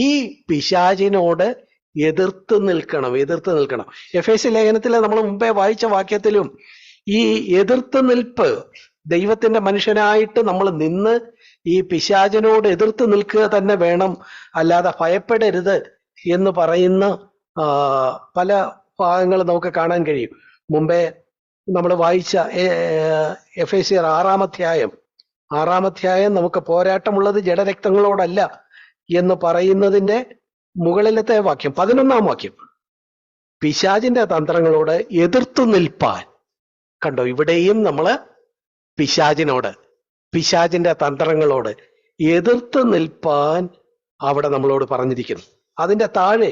ഈ പിശാചിനോട് എതിർത്ത് നിൽക്കണം. എഫേസ്യ ലേഖനത്തിൽ നമ്മൾ മുമ്പേ വായിച്ച വാക്യത്തിലും ഈ എതിർത്ത് നിൽപ്പ്, ദൈവത്തിന്റെ മനുഷ്യനായിട്ട് നമ്മൾ നിന്ന് ഈ പിശാചിനോട് എതിർത്ത് നിൽക്കുക തന്നെ വേണം, അല്ലാതെ ഭയപ്പെടരുത് എന്ന് പറയുന്ന പല ഭാഗങ്ങൾ നമുക്ക് കാണാൻ കഴിയും. മുമ്പേ നമ്മൾ വായിച്ച എഫേസ്യർ 6-ാം അധ്യായം നമുക്ക് പോരാട്ടമുള്ളത് ജഡരക്തങ്ങളോടല്ല എന്ന് പറയുന്നതിന്റെ മുകളിലത്തെ വാക്യം 11-ാം വാക്യം, പിശാചിന്റെ തന്ത്രങ്ങളോട് എതിർത്തു നിൽപ്പാൻ. കണ്ടോ, ഇവിടെയും നമ്മള് പിശാചിന്റെ തന്ത്രങ്ങളോട് എതിർത്ത് നിൽപ്പാൻ അവിടെ നമ്മളോട് പറഞ്ഞിരിക്കുന്നു. അതിന്റെ താഴെ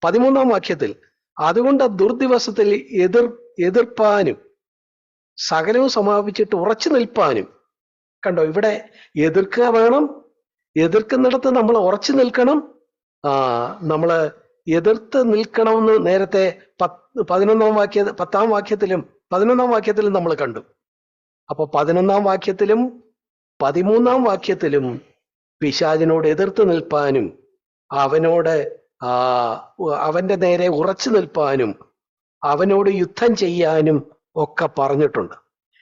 13-ാം വാക്യത്തിൽ, അതുകൊണ്ട് ദുർദിവസത്തിൽ എതിർപ്പാനും സകലവും സമാപിച്ചിട്ട് ഉറച്ചു നിൽപ്പാനും. കണ്ടോ, ഇവിടെ എതിർക്കുക വേണം, എതിർക്കുന്നിടത്ത് നമ്മൾ ഉറച്ചു നിൽക്കണം. നമ്മള് എതിർത്ത് നിൽക്കണമെന്ന് നേരത്തെ 11-ാം വാക്യത്തിലും നമ്മൾ കണ്ടു. അപ്പൊ 11-ാം വാക്യത്തിലും 13-ാം വാക്യത്തിലും പിശാചിനോട് എതിർത്ത് നിൽപ്പാനും അവന്റെ നേരെ ഉറച്ചു നിൽപ്പാനും അവനോട് യുദ്ധം ചെയ്യാനും ഒക്കെ പറഞ്ഞിട്ടുണ്ട്.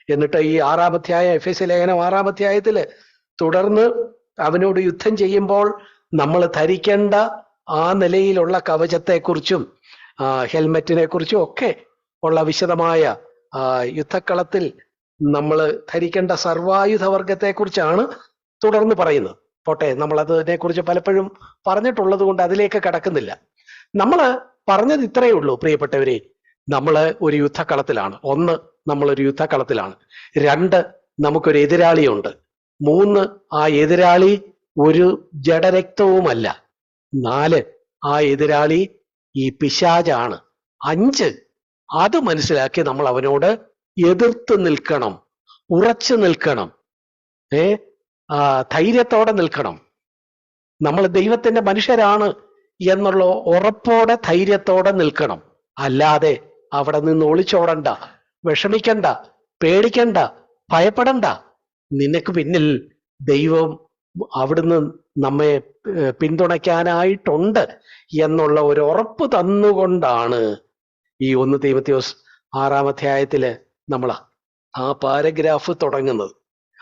എന്നിട്ട് ഈ 6-ാം അധ്യായം, എഫേസ്യ ലേഖനം 6-ാം അധ്യായത്തില് തുടർന്ന് അവനോട് യുദ്ധം ചെയ്യുമ്പോൾ നമ്മൾ ധരിക്കേണ്ട ആ നിലയിലുള്ള കവചത്തെക്കുറിച്ചും ഹെൽമെറ്റിനെ കുറിച്ചും ഒക്കെ ഉള്ള വിശദമായ യുദ്ധക്കളത്തിൽ നമ്മൾ ധരിക്കേണ്ട സർവായുധവർഗത്തെക്കുറിച്ചാണ് തുടർന്ന് പറയുന്നത്. പോട്ടെ, നമ്മൾ അതിനെ കുറിച്ച് പലപ്പോഴും പറഞ്ഞിട്ടുള്ളത് കൊണ്ട് അതിലേക്ക് കടക്കുന്നില്ല. നമ്മൾ പറഞ്ഞത് ഇത്രയേ ഉള്ളൂ പ്രിയപ്പെട്ടവരെ. നമ്മള് ഒരു യുദ്ധക്കളത്തിലാണ്. 1, നമ്മളൊരു യുദ്ധക്കളത്തിലാണ്. 2, നമുക്കൊരു എതിരാളിയുണ്ട്. 3, ആ എതിരാളി ഒരു ജഡരക്തവുമല്ല. 4, ആ എതിരാളി ഈ പിശാചാണ്. 5, അത് മനസ്സിലാക്കി നമ്മൾ അവനോട് എതിർത്ത് നിൽക്കണം, ഉറച്ചു നിൽക്കണം, ധൈര്യത്തോടെ നിൽക്കണം. നമ്മൾ ദൈവത്തിന്റെ മനുഷ്യരാണ് എന്നുള്ള ഉറപ്പോടെ ധൈര്യത്തോടെ നിൽക്കണം. അല്ലാതെ അവിടെ നിന്ന് ഒളിച്ചോടണ്ട, വിഷമിക്കണ്ട, പേടിക്കണ്ട, ഭയപ്പെടണ്ട. നിനക്ക് പിന്നിൽ ദൈവം അവിടുന്ന് നമ്മെ പിന്തുണയ്ക്കാനായിട്ടുണ്ട് എന്നുള്ള ഒരു ഉറപ്പ് തന്നുകൊണ്ടാണ് ഈ 1 തീമോഥെയോസ് 6-ാം അധ്യായത്തില് നമ്മൾ ആ പാരഗ്രാഫ് തുടങ്ങുന്നത്.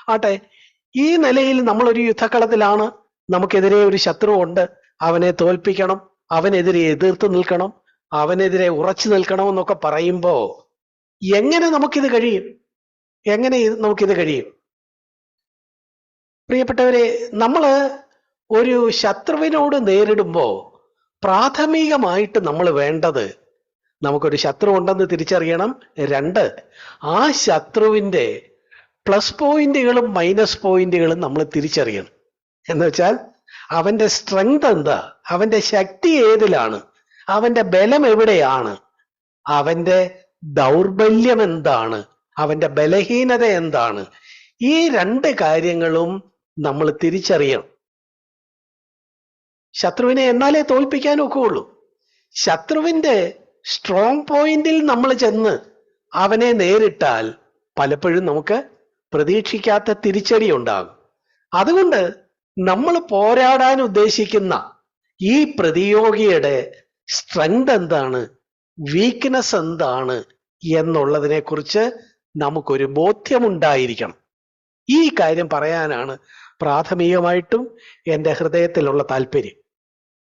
ആട്ടെ, ഈ നിലയിൽ നമ്മളൊരു യുദ്ധക്കളത്തിലാണ്, നമുക്കെതിരെ ഒരു ശത്രു ഉണ്ട്, അവനെ തോൽപ്പിക്കണം, അവനെതിരെ എതിർത്ത് നിൽക്കണം, അവനെതിരെ ഉറച്ചു നിൽക്കണം എന്നൊക്കെ പറയുമ്പോ എങ്ങനെ നമുക്കിത് കഴിയും? പ്രിയപ്പെട്ടവരെ, നമ്മള് ഒരു ശത്രുവിനോട് നേരിടുമ്പോ പ്രാഥമികമായിട്ട് നമ്മൾ വേണ്ടത്, നമുക്കൊരു ശത്രു ഉണ്ടെന്ന് തിരിച്ചറിയണം. 2, ആ ശത്രുവിന്റെ പ്ലസ് പോയിന്റുകളും മൈനസ് പോയിന്റുകളും നമ്മൾ തിരിച്ചറിയണം. എന്ന് വെച്ചാൽ അവന്റെ സ്ട്രെങ്ത് എന്താ, അവന്റെ ശക്തി ഏതിലാണ്, അവന്റെ ബലം എവിടെയാണ്, അവന്റെ ദൗർബല്യം എന്താണ്, അവന്റെ ബലഹീനത എന്താണ്. ഈ 2 കാര്യങ്ങളും നമ്മൾ തിരിച്ചറിയണം. ശത്രുവിനെ എന്നാലേ തോൽപ്പിക്കാൻ ഒക്കുകയുള്ളൂ. ശത്രുവിന്റെ സ്ട്രോങ് പോയിന്റിൽ നമ്മൾ ചെന്ന് അവനെ നേരിട്ടാൽ പലപ്പോഴും നമുക്ക് പ്രതീക്ഷിക്കാത്ത തിരിച്ചടി ഉണ്ടാകും. അതുകൊണ്ട് നമ്മൾ പോരാടാൻ ഉദ്ദേശിക്കുന്ന ഈ പ്രതിയോഗിയുടെ സ്ട്രെങ്ത് എന്താണ്, വീക്ക്നെസ് എന്താണ് എന്നുള്ളതിനെ കുറിച്ച് നമുക്കൊരു ബോധ്യമുണ്ടായിരിക്കണം. ഈ കാര്യം പറയാനാണ് പ്രാഥമികമായിട്ടും എൻ്റെ ഹൃദയത്തിലുള്ള താല്പര്യം.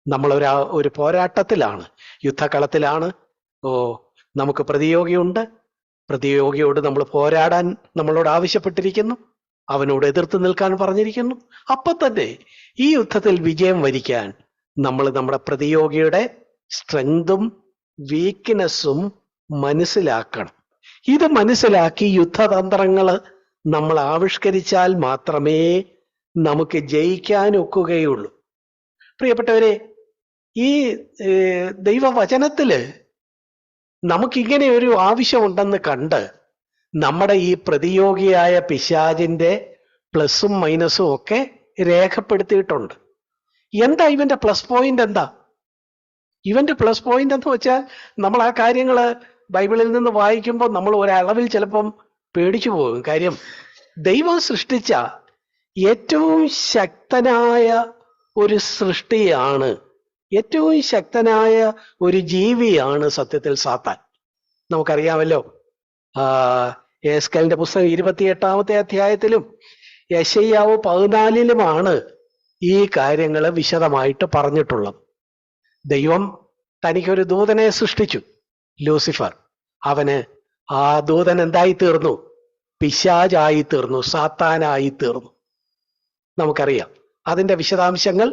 നമ്മൾ ഒരു പോരാട്ടത്തിലാണ്, യുദ്ധക്കളത്തിലാണ്. നമുക്ക് പ്രതിയോഗിയുണ്ട്, പ്രതിയോഗിയോട് നമ്മൾ പോരാടാൻ നമ്മളോട് ആവശ്യപ്പെട്ടിരിക്കുന്നു, അവനോട് എതിർത്ത് നിൽക്കാൻ പറഞ്ഞിരിക്കുന്നു. അപ്പൊ തന്നെ ഈ യുദ്ധത്തിൽ വിജയം വരിക്കാൻ നമ്മൾ നമ്മുടെ പ്രതിയോഗിയുടെ സ്ട്രെങ്തും വീക്ക്നെസ്സും മനസ്സിലാക്കണം. ഇത് മനസ്സിലാക്കി യുദ്ധതന്ത്രങ്ങൾ നമ്മൾ ആവിഷ്കരിച്ചാൽ മാത്രമേ നമുക്ക് ജയിക്കാൻ ഒക്കുകയുള്ളൂ. പ്രിയപ്പെട്ടവരെ, ഈ ദൈവവചനത്തില് നമുക്കിങ്ങനെ ഒരു ആവശ്യമുണ്ടെന്ന് കണ്ട് നമ്മുടെ ഈ പ്രതിയോഗിയായ പിശാചിന്റെ പ്ലസും മൈനസും ഒക്കെ രേഖപ്പെടുത്തിയിട്ടുണ്ട്. എന്താ ഇവന്റെ പ്ലസ് പോയിന്റ്? ഇവന്റെ പ്ലസ് പോയിന്റ് എന്ന് വെച്ചാൽ നമ്മൾ ആ കാര്യങ്ങള് ബൈബിളിൽ നിന്ന് വായിക്കുമ്പോൾ നമ്മൾ ഒരളവിൽ ചിലപ്പം പേടിച്ചു പോകും. കാര്യം ദൈവം സൃഷ്ടിച്ച ഏറ്റവും ശക്തനായ ഒരു സൃഷ്ടിയാണ്, ഏറ്റവും ശക്തനായ ഒരു ജീവിയാണ് സത്യത്തിൽ സാത്താൻ. നമുക്കറിയാമല്ലോ, യെഹെസ്കേലിന്റെ പുസ്തകം 28-ാമത്തെ അധ്യായത്തിലും യെശയ്യാവ് 14-ലുമാണ് ഈ കാര്യങ്ങൾ വിശദമായിട്ട് പറഞ്ഞിട്ടുള്ളത്. ദൈവം തനിക്കൊരു ദൂതനെ സൃഷ്ടിച്ചു, ലൂസിഫർ. അവന് ആ ദൂതൻ എന്തായി തീർന്നു? പിശാചായി തീർന്നു, സാത്താനായി തീർന്നു. നമുക്കറിയാം അതിന്റെ വിശദാംശങ്ങൾ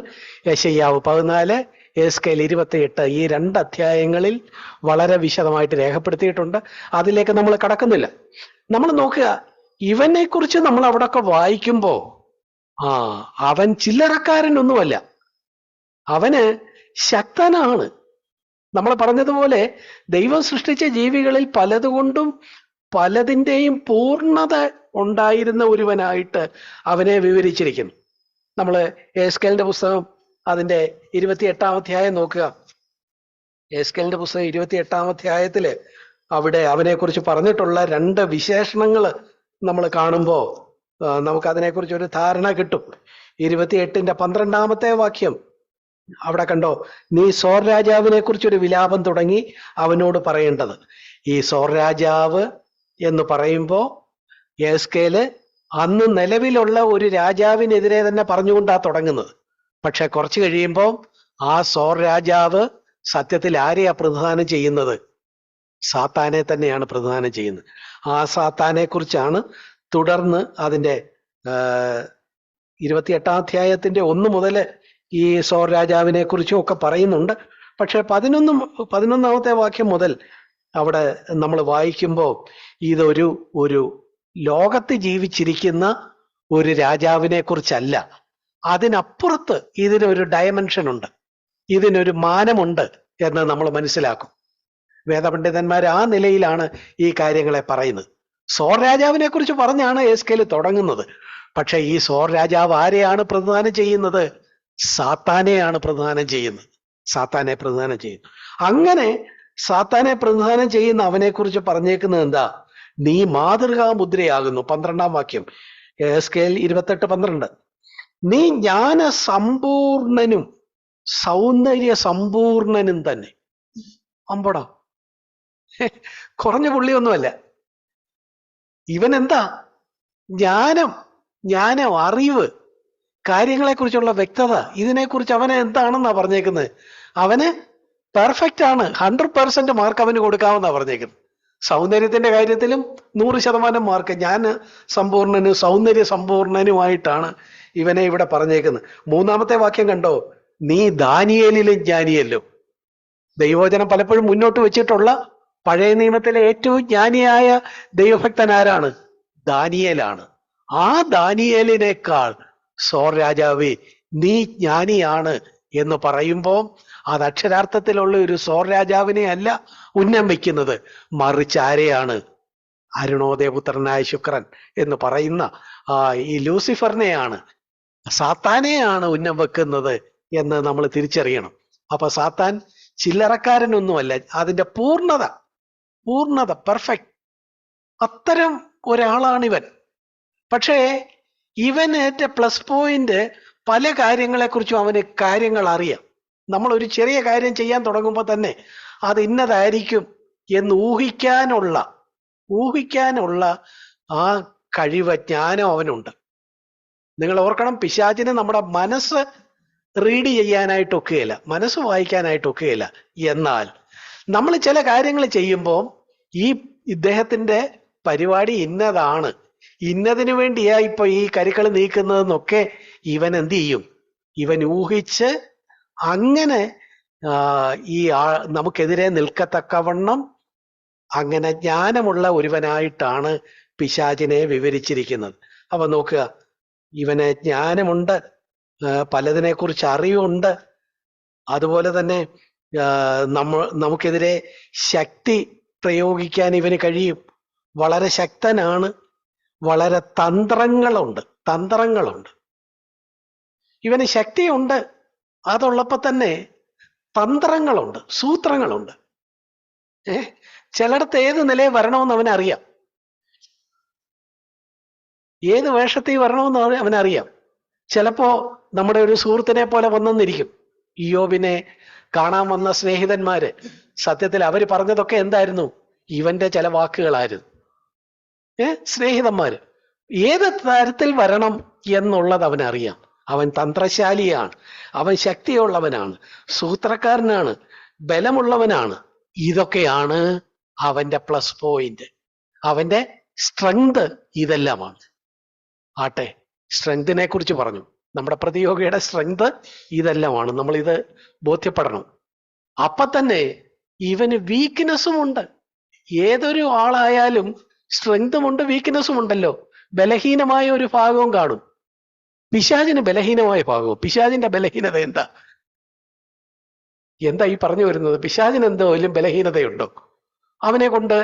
യെശയ്യാവ് 14, യെഹെസ്കേൽ 28, ഈ 2 അധ്യായങ്ങളിൽ വളരെ വിശദമായിട്ട് രേഖപ്പെടുത്തിയിട്ടുണ്ട്. അതിലേക്ക് നമ്മൾ കടക്കുന്നില്ല. നമ്മൾ നോക്കുക, ഇവനെ കുറിച്ച് നമ്മൾ അവിടൊക്കെ വായിക്കുമ്പോ അവൻ ചില്ലറക്കാരനൊന്നുമല്ല, അവന് ശക്തനാണ്. നമ്മൾ പറഞ്ഞതുപോലെ ദൈവം സൃഷ്ടിച്ച ജീവികളിൽ പലതുകൊണ്ടും പലതിൻ്റെയും പൂർണ്ണത ഉണ്ടായിരുന്ന ഒരുവനായിട്ട് അവനെ വിവരിച്ചിരിക്കുന്നു. നമ്മൾ യെഹെസ്കേലിന്റെ പുസ്തകം അതിന്റെ 28-ാം അധ്യായം നോക്കുക. യെഹെസ്കേലിന്റെ പുസ്തകം 28-ാം അധ്യായത്തില് അവിടെ അവനെക്കുറിച്ച് പറഞ്ഞിട്ടുള്ള 2 വിശേഷണങ്ങൾ നമ്മൾ കാണുമ്പോൾ നമുക്ക് അതിനെക്കുറിച്ച് ഒരു ധാരണ കിട്ടും. 28-ന്റെ 12-ാമത്തെ വാക്യം അവിടെ കണ്ടോ? നീ സോർ രാജാവിനെ കുറിച്ചൊരു വിലാപം തുടങ്ങി അവനോട് പറയേണ്ടത്. ഈ സോർ രാജാവ് എന്ന് പറയുമ്പോൾ യെഹെസ്കേല് അന്ന് നിലവിലുള്ള ഒരു രാജാവിനെതിരെ തന്നെ പറഞ്ഞുകൊണ്ടാ തുടങ്ങുന്നത്. പക്ഷെ കുറച്ച് കഴിയുമ്പോൾ ആ സോർ രാജാവ് സത്യത്തിൽ ആരെയാ പ്രതിദാനം ചെയ്യുന്നത്? സാത്താനെ തന്നെയാണ് പ്രതിദാനം ചെയ്യുന്നത്. ആ സാത്താനെ കുറിച്ചാണ് തുടർന്ന് അതിൻ്റെ 28-ാം അധ്യായത്തിന്റെ 1 മുതൽ ഈ സോർ രാജാവിനെ കുറിച്ചും ഒക്കെ പറയുന്നുണ്ട്. പക്ഷെ 11-ാമത്തെ വാക്യം മുതൽ അവിടെ നമ്മൾ വായിക്കുമ്പോൾ ഇതൊരു ലോകത്ത് ജീവിച്ചിരിക്കുന്ന ഒരു രാജാവിനെ കുറിച്ചല്ല, അതിനപ്പുറത്ത് ഇതിനൊരു ഡയമെൻഷൻ ഉണ്ട്, ഇതിനൊരു മാനമുണ്ട് എന്ന് നമ്മൾ മനസ്സിലാക്കും. വേദപണ്ഡിതന്മാർ ആ നിലയിലാണ് ഈ കാര്യങ്ങളെ പറയുന്നത്. സോർ രാജാവിനെ കുറിച്ച് പറഞ്ഞാണ് യെഹെസ്കേൽ തുടങ്ങുന്നത്. പക്ഷെ ഈ സോർ രാജാവ് ആരെയാണ് പ്രതിദാനം ചെയ്യുന്നത്? സാത്താനെയാണ് പ്രതിദാനം ചെയ്യുന്നത്. സാത്താനെ പ്രതിദാനം ചെയ്യുന്നു. അങ്ങനെ സാത്താനെ പ്രതിദാനം ചെയ്യുന്ന അവനെ കുറിച്ച് പറഞ്ഞേക്കുന്നത് എന്താ? നീ മാതൃകാ മുദ്രയാകുന്നു. 12-ാം വാക്യം യെഹെസ്കേൽ 28:12. നീ ജ്ഞാന സമ്പൂർണനും സൗന്ദര്യ സമ്പൂർണനും തന്നെ. അമ്പടാ, കുറഞ്ഞ പുള്ളിയൊന്നുമല്ല. ഇവൻ എന്താ? ജ്ഞാനം, അറിവ്, കാര്യങ്ങളെക്കുറിച്ചുള്ള വ്യക്തത, ഇതിനെക്കുറിച്ച് അവനെ എന്താണെന്നാ പറഞ്ഞേക്കുന്നത്? അവന് പെർഫെക്റ്റ് ആണ്. 100% മാർക്ക് അവന് കൊടുക്കാമെന്നാ പറഞ്ഞേക്കുന്നത്. സൗന്ദര്യത്തിന്റെ കാര്യത്തിലും 100% മാർക്ക്. സമ്പൂർണനും സൗന്ദര്യ സമ്പൂർണനുമായിട്ടാണ് ഇവനെ ഇവിടെ പറഞ്ഞേക്കുന്നത്. 3-ാമത്തെ വാക്യം കണ്ടോ? നീ ദാനിയേലിലും ജ്ഞാനിയല്ലോ. ദൈവവചനം പലപ്പോഴും മുന്നോട്ട് വെച്ചിട്ടുള്ള പഴയ നിയമത്തിലെ ഏറ്റവും ജ്ഞാനിയായ ദൈവഭക്തൻ ആരാണ്? ദാനിയേലാണ്. ആ ദാനിയേലിനേക്കാൾ സോർ രാജാവേ നീ ജ്ഞാനിയാണ് എന്ന് പറയുമ്പോൾ അത് അക്ഷരാർത്ഥത്തിലുള്ള ഒരു സോർ രാജാവിനെ അല്ല ഉന്നം വയ്ക്കുന്നത്, മറിച്ച് ആരെയാണ്? അരുണോദയപുത്രനായ ശുക്രൻ എന്ന് പറയുന്ന ഈ ലൂസിഫറിനെയാണ്, സാത്താനെയാണ് ഉന്നം വെക്കുന്നത് എന്ന് നമ്മൾ തിരിച്ചറിയണം. അപ്പൊ സാത്താൻ ചില്ലറക്കാരനൊന്നുമല്ല, അതിന്റെ പൂർണ്ണത പെർഫെക്റ്റ്, അത്തരം ഒരാളാണിവൻ. പക്ഷേ ഇവന്റെ പ്ലസ് പോയിന്റ് പല കാര്യങ്ങളെക്കുറിച്ചും അവന് കാര്യങ്ങൾ അറിയാം. നമ്മൾ ഒരു ചെറിയ കാര്യം ചെയ്യാൻ തുടങ്ങുമ്പോൾ തന്നെ അത് ഇന്നതായിരിക്കും എന്ന് ഊഹിക്കാനുള്ള ആ കഴിവ്, ജ്ഞാനം അവനുണ്ട്. നിങ്ങൾ ഓർക്കണം, പിശാചിന് നമ്മുടെ മനസ്സ് റീഡ് ചെയ്യാനായിട്ടൊക്കെയില്ല, മനസ്സ് വായിക്കാനായിട്ടൊക്കെയില്ല. എന്നാൽ നമ്മൾ ചില കാര്യങ്ങൾ ചെയ്യുമ്പോൾ ഇദ്ദേഹത്തിന്റെ പരിപാടി ഇന്നതാണ്, ഇന്നതിനു വേണ്ടിയാ ഇപ്പൊ ഈ കരുക്കൾ നീക്കുന്നതെന്നൊക്കെ ഇവൻ എന്ത് ചെയ്യും? ഇവൻ ഊഹിച്ച് അങ്ങനെ നമുക്കെതിരെ നിൽക്കത്തക്കവണ്ണം അങ്ങനെ ജ്ഞാനമുള്ള ഒരുവനായിട്ടാണ് പിശാചിനെ വിവരിച്ചിരിക്കുന്നത്. അപ്പൊ നോക്കുക, ഇവന് ജ്ഞാനമുണ്ട്, പലതിനെ കുറിച്ച് അറിവുണ്ട്, അതുപോലെ തന്നെ നമുക്കെതിരെ ശക്തി പ്രയോഗിക്കാൻ ഇവന് കഴിയും. വളരെ ശക്തനാണ്, വളരെ തന്ത്രങ്ങളുണ്ട്. ഇവന് ശക്തിയുണ്ട്, അതുള്ളപ്പോ തന്നെ തന്ത്രങ്ങളുണ്ട്, സൂത്രങ്ങളുണ്ട്. ചിലയിടത്ത് ഏത് നിലയിൽ വരണമെന്ന് അവനറിയാം. ഏത് വേഷത്തിൽ വരണമെന്ന് അവനറിയാം. ചിലപ്പോ നമ്മുടെ ഒരു സുഹൃത്തിനെ പോലെ വന്നെന്നിരിക്കും. ഇയ്യോബിനെ കാണാൻ വന്ന സ്നേഹിതന്മാര് സത്യത്തിൽ അവര് പറഞ്ഞതൊക്കെ എന്തായിരുന്നു? ഇവന്റെ ചില വാക്കുകളായിരുന്നു. സ്നേഹിതന്മാര് ഏത് തരത്തിൽ വരണം എന്നുള്ളത് അവനറിയാം. അവൻ തന്ത്രശാലിയാണ്, അവൻ ശക്തിയുള്ളവനാണ്, സൂത്രക്കാരനാണ്, ബലമുള്ളവനാണ്. ഇതൊക്കെയാണ് അവന്റെ പ്ലസ് പോയിന്റ്, അവന്റെ സ്ട്രെങ്ത് ഇതെല്ലാമാണ്. ആട്ടെ, സ്ട്രെങ്തിനെ കുറിച്ച് പറഞ്ഞു. നമ്മുടെ പ്രതിയോഗിയുടെ സ്ട്രെങ്ത് ഇതെല്ലാമാണ്. നമ്മൾ ഇത് ബോധ്യപ്പെടണം. അപ്പൊ തന്നെ ഇവന് വീക്ക്നെസ്സും ഉണ്ട്. ഏതൊരു ആളായാലും സ്ട്രെങ്തും ഉണ്ട്, വീക്ക്നെസ്സും ഉണ്ടല്ലോ. ബലഹീനമായ ഒരു ഭാഗവും കാണും. പിശാചിന് ബലഹീനമായ ഭാഗവും. പിശാചിന്റെ ബലഹീനത എന്താ? എന്താ ഈ പറഞ്ഞു വരുന്നത്? പിശാചിന് എന്തെങ്കിലും ബലഹീനതയുണ്ടോ? അവനെ കൊണ്ട്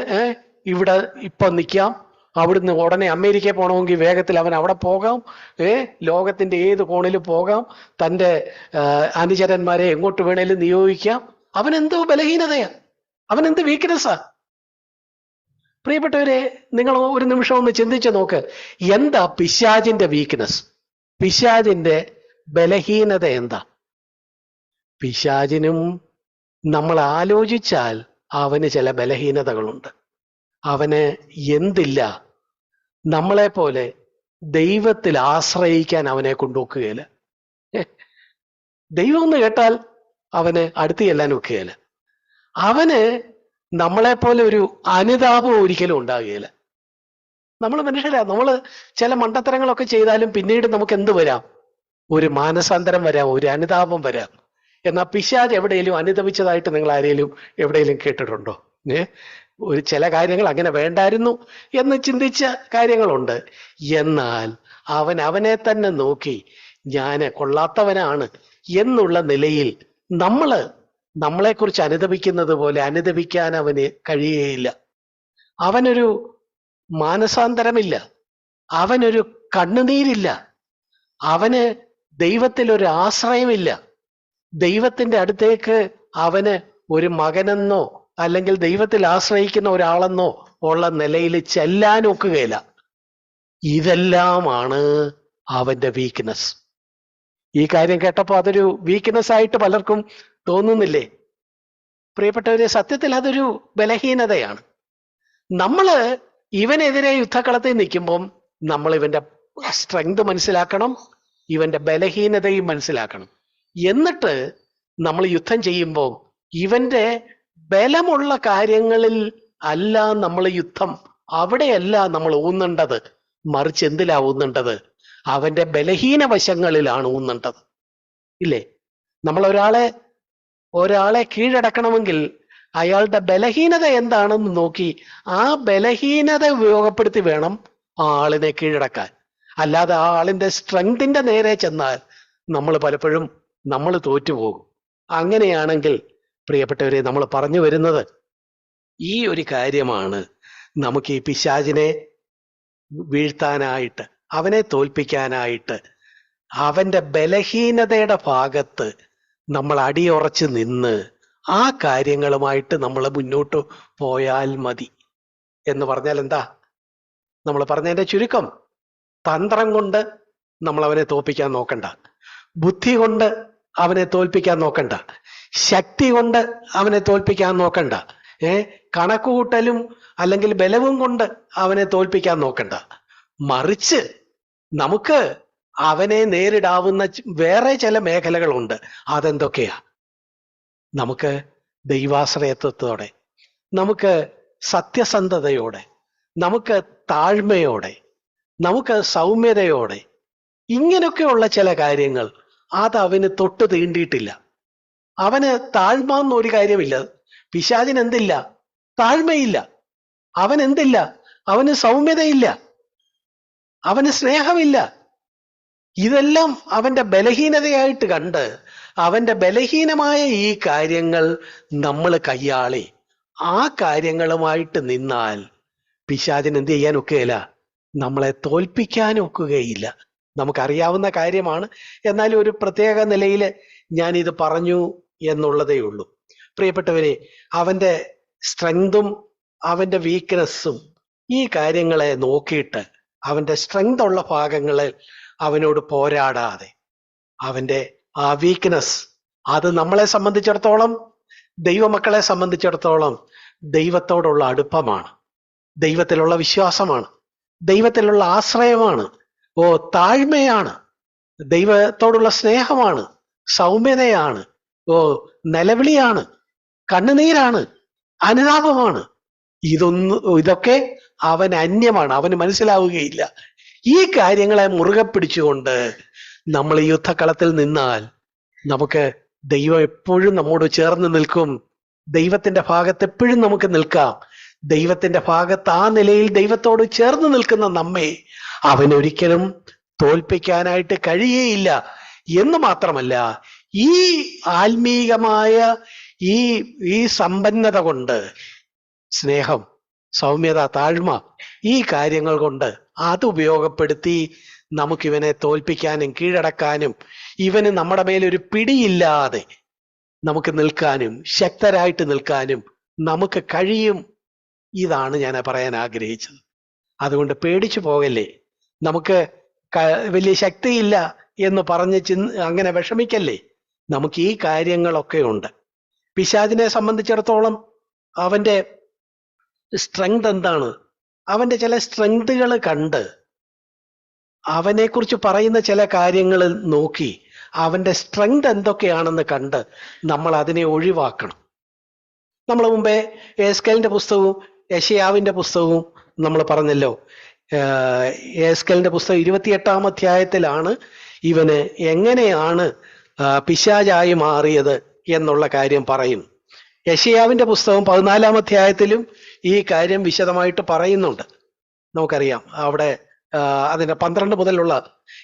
ഇവിടെ ഇപ്പൊ നിൽക്കാം, അവിടുന്ന് ഉടനെ അമേരിക്കയിൽ പോകണമെങ്കിൽ വേഗത്തിൽ അവൻ അവിടെ പോകാം, ലോകത്തിന്റെ ഏത് കോണിലും പോകാം, തൻ്റെ അനുചരന്മാരെ എങ്ങോട്ട് വേണേലും നിയോഗിക്കാം. അവനെന്തോ ബലഹീനതയാ, അവനെന്ത് വീക്ക്നെസ്സാ? പ്രിയപ്പെട്ടവരെ, നിങ്ങൾ ഒരു നിമിഷം ഒന്ന് ചിന്തിച്ചു നോക്ക്. എന്താ പിശാചിന്റെ വീക്ക്നെസ്? പിശാചിന്റെ ബലഹീനത എന്താ? പിശാചിനും നമ്മൾ ആലോചിച്ചാൽ അവന് ചില ബലഹീനതകളുണ്ട്. അവന് എന്തില്ല? നമ്മളെ പോലെ ദൈവത്തിൽ ആശ്രയിക്കാൻ അവനെ കൊണ്ടുവക്കുകയില്ല. ദൈവം എന്ന് കേട്ടാൽ അവന് അടുത്ത് ചെല്ലാൻ ഒക്കുകയില്ല. അവന് നമ്മളെപ്പോലെ ഒരു അനുതാപം ഒരിക്കലും ഉണ്ടാകുകയില്ല. നമ്മൾ മനുഷ്യരാ, നമ്മൾ ചില മണ്ടത്തരങ്ങളൊക്കെ ചെയ്താലും പിന്നീട് നമുക്ക് എന്ത് വരാം? ഒരു മാനസാന്തരം വരാം, ഒരു അനുതാപം വരാം. എന്നാൽ പിശാച് എവിടെയെങ്കിലും അനുതപിച്ചതായിട്ട് നിങ്ങൾ ആരെങ്കിലും എവിടെയെങ്കിലും കേട്ടിട്ടുണ്ടോ? ഒരു ചില കാര്യങ്ങൾ അങ്ങനെ വേണ്ടായിരുന്നു എന്ന് ചിന്തിച്ച കാര്യങ്ങളുണ്ട്. എന്നാൽ അവൻ അവനെ തന്നെ നോക്കി ഞാൻ കൊള്ളാത്തവനാണ് എന്നുള്ള നിലയിൽ നമ്മളെക്കുറിച്ച് അനുതപിക്കുന്നത് പോലെ അനുതപിക്കാൻ അവന് കഴിയുകയില്ല. അവനൊരു മാനസാന്തരമില്ല, അവനൊരു കണ്ണുനീരില്ല, അവന് ദൈവത്തിൽ ഒരു ആശ്രയമില്ല. ദൈവത്തിന്റെ അടുത്തേക്ക് അവന് ഒരു മകനെന്നോ അല്ലെങ്കിൽ ദൈവത്തിൽ ആശ്രയിക്കുന്ന ഒരാളെന്നോ ഉള്ള നിലയിൽ ചെല്ലാൻ ഒക്കുകയില്ല. ഇതെല്ലാമാണ് അവന്റെ വീക്ക്നെസ്. ഈ കാര്യം കേട്ടപ്പോൾ അതൊരു വീക്ക്നെസ് ആയിട്ട് പലർക്കും തോന്നുന്നില്ലേ? പ്രിയപ്പെട്ടവരെ, സത്യത്തിൽ അതൊരു ബലഹീനതയാണ്. നമ്മള് ഇവനെതിരെ യുദ്ധക്കളത്തിൽ നിൽക്കുമ്പം നമ്മൾ ഇവന്റെ സ്ട്രെങ്ത് മനസ്സിലാക്കണം, ഇവന്റെ ബലഹീനതയും മനസ്സിലാക്കണം. എന്നിട്ട് നമ്മൾ യുദ്ധം ചെയ്യുമ്പോൾ ഇവന്റെ ബലമുള്ള കാര്യങ്ങളിൽ അല്ല നമ്മൾ യുദ്ധം, അവിടെയല്ല നമ്മൾ ഊന്നേണ്ടത്. മറിച്ച് എന്തിലാ ഊന്നേണ്ടത്? അവന്റെ ബലഹീന വശങ്ങളിലാണ് ഊന്നേണ്ടത്. ഇല്ലേ? നമ്മൾ ഒരാളെ കീഴടക്കണമെങ്കിൽ അയാളുടെ ബലഹീനത എന്താണെന്ന് നോക്കി ആ ബലഹീനത ഉപയോഗപ്പെടുത്തി വേണം ആ ആളിനെ കീഴടക്കാൻ. അല്ലാതെ ആ ആളിന്റെ സ്ട്രെങ്തിന്റെ നേരെ ചെന്നാൽ നമ്മൾ പലപ്പോഴും നമ്മൾ തോറ്റുപോകും. അങ്ങനെയാണെങ്കിൽ പ്രിയപ്പെട്ടവരെ, നമ്മൾ പറഞ്ഞു വരുന്നത് ഈ ഒരു കാര്യമാണ്. നമുക്ക് ഈ പിശാചിനെ വീഴ്ത്താനായിട്ട്, അവനെ തോൽപ്പിക്കാനായിട്ട് അവന്റെ ബലഹീനതയുടെ ഭാഗത്ത് നമ്മൾ അടിയുറച്ച് നിന്ന് ആ കാര്യങ്ങളുമായിട്ട് നമ്മൾ മുന്നോട്ട് പോയാൽ മതി. എന്ന് പറഞ്ഞാൽ എന്താ? നമ്മൾ പറഞ്ഞതിന്റെ ചുരുക്കം, തന്ത്രം കൊണ്ട് നമ്മൾ അവനെ തോൽപ്പിക്കാൻ നോക്കണ്ട, ബുദ്ധി കൊണ്ട് അവനെ തോൽപ്പിക്കാൻ നോക്കണ്ട, ശക്തി കൊണ്ട് അവനെ തോൽപ്പിക്കാൻ നോക്കണ്ട, കണക്കുകൂട്ടലും അല്ലെങ്കിൽ ബലവും കൊണ്ട് അവനെ തോൽപ്പിക്കാൻ നോക്കണ്ട. മറിച്ച് നമുക്ക് അവനെ നേരിടാവുന്ന വേറെ ചില മേഖലകളുണ്ട്. അതെന്തൊക്കെയാ? നമുക്ക് ദൈവാശ്രയത്വത്തോടെ, നമുക്ക് സത്യസന്ധതയോടെ, നമുക്ക് താഴ്മയോടെ, നമുക്ക് സൗമ്യതയോടെ, ഇങ്ങനെയൊക്കെയുള്ള ചില കാര്യങ്ങൾ അത് അവന് തൊട്ട് തീണ്ടിയിട്ടില്ല. അവന് താഴ്മ എന്നൊരു കാര്യമില്ല. പിശാചിന് എന്തില്ല? താഴ്മയില്ല. അവൻ എന്തില്ല? അവന് സൗമ്യതയില്ല, അവന് സ്നേഹമില്ല. ഇതെല്ലാം അവന്റെ ബലഹീനതയായിട്ട് കണ്ട് അവന്റെ ബലഹീനമായ ഈ കാര്യങ്ങൾ നമ്മൾ കയ്യാളി ആ കാര്യങ്ങളുമായിട്ട് നിന്നാൽ പിശാചിന് എന്ത് ചെയ്യാൻ ഒക്കുകയില്ല? നമ്മളെ തോൽപ്പിക്കാൻ ഒക്കുകയില്ല. നമുക്കറിയാവുന്ന കാര്യമാണ്. എന്നാലും ഒരു പ്രത്യേക നിലയിൽ ഞാൻ ഇത് പറഞ്ഞു എന്നുള്ളതേ ഉള്ളൂ. പ്രിയപ്പെട്ടവരെ, അവന്റെ സ്ട്രെങ്തും അവന്റെ വീക്ക്നെസ്സും ഈ കാര്യങ്ങളെ നോക്കിയിട്ട് അവന്റെ സ്ട്രെങ്ത് ഉള്ള ഭാഗങ്ങളിൽ അവനോട് പോരാടാതെ, അവന്റെ ആ വീക്ക്നെസ്, അത് നമ്മളെ സംബന്ധിച്ചിടത്തോളം, ദൈവമക്കളെ സംബന്ധിച്ചിടത്തോളം ദൈവത്തോടുള്ള അടുപ്പമാണ്, ദൈവത്തിലുള്ള വിശ്വാസമാണ്, ദൈവത്തിലുള്ള ആശ്രയമാണ്, താഴ്മയാണ്, ദൈവത്തോടുള്ള സ്നേഹമാണ്, സൗമ്യതയാണ്, നിലവിളിയാണ്, കണ്ണുനീരാണ്, അനുതാപമാണ്. ഇതൊക്കെ അവൻ അന്യമാണ്, അവന് മനസ്സിലാവുകയില്ല. ഈ കാര്യങ്ങളെ മുറുകെ പിടിച്ചുകൊണ്ട് നമ്മൾ ഈ യുദ്ധക്കളത്തിൽ നിന്നാൽ നമുക്ക് ദൈവം എപ്പോഴും നമ്മോട് ചേർന്ന് നിൽക്കും. ദൈവത്തിന്റെ ഭാഗത്ത് എപ്പോഴും നമുക്ക് നിൽക്കാം. ദൈവത്തിന്റെ ഭാഗത്ത് ആ നിലയിൽ ദൈവത്തോട് ചേർന്ന് നിൽക്കുന്ന നമ്മെ അവനൊരിക്കലും തോൽപ്പിക്കാനായിട്ട് കഴിയേയില്ല. എന്ന് മാത്രമല്ല, ഈ ആത്മീകമായ ഈ സമ്പന്നത കൊണ്ട്, സ്നേഹം, സൗമ്യത, താഴ്മ, ഈ കാര്യങ്ങൾ കൊണ്ട് അത് ഉപയോഗപ്പെടുത്തി നമുക്കിവനെ തോൽപ്പിക്കാനും കീഴടക്കാനും ഇവന് നമ്മുടെ മേലൊരു പിടിയില്ലാതെ നമുക്ക് നിൽക്കാനും ശക്തരായിട്ട് നിൽക്കാനും നമുക്ക് കഴിയും. ഇതാണ് ഞാൻ പറയാൻ ആഗ്രഹിച്ചത്. അതുകൊണ്ട് പേടിച്ചു പോകല്ലേ. നമുക്ക് വലിയ ശക്തിയില്ല എന്ന് പറഞ്ഞ് അങ്ങനെ വിഷമിക്കല്ലേ. നമുക്ക് ഈ കാര്യങ്ങളൊക്കെ ഉണ്ട്. പിശാചിനെ സംബന്ധിച്ചിടത്തോളം അവന്റെ സ്ട്രെങ്ത് എന്താണ്? അവന്റെ ചില സ്ട്രെങ്തുകൾ കണ്ട്, അവനെക്കുറിച്ച് പറയുന്ന ചില കാര്യങ്ങൾ നോക്കി, അവന്റെ സ്ട്രെങ്ത് എന്തൊക്കെയാണെന്ന് കണ്ട് നമ്മൾ അതിനെ ഒഴിവാക്കണം. നമ്മൾ മുമ്പേ എസ്കേലിന്റെ പുസ്തകവും യെശയ്യാവിന്റെ പുസ്തകവും നമ്മൾ പറഞ്ഞല്ലോ. എസ്കേലിന്റെ പുസ്തകം 28-ാം അധ്യായത്തിലാണ് ഇവന് എങ്ങനെയാണ് പിശാചായി മാറിയത് എന്നുള്ള കാര്യം പറയും. യെശയ്യാവിന്റെ പുസ്തകം 14-ാം അധ്യായത്തിലും ഈ കാര്യം വിശദമായിട്ട് പറയുന്നുണ്ട്. നമുക്കറിയാം, അവിടെ അതിന്റെ 12 മുതലുള്ള,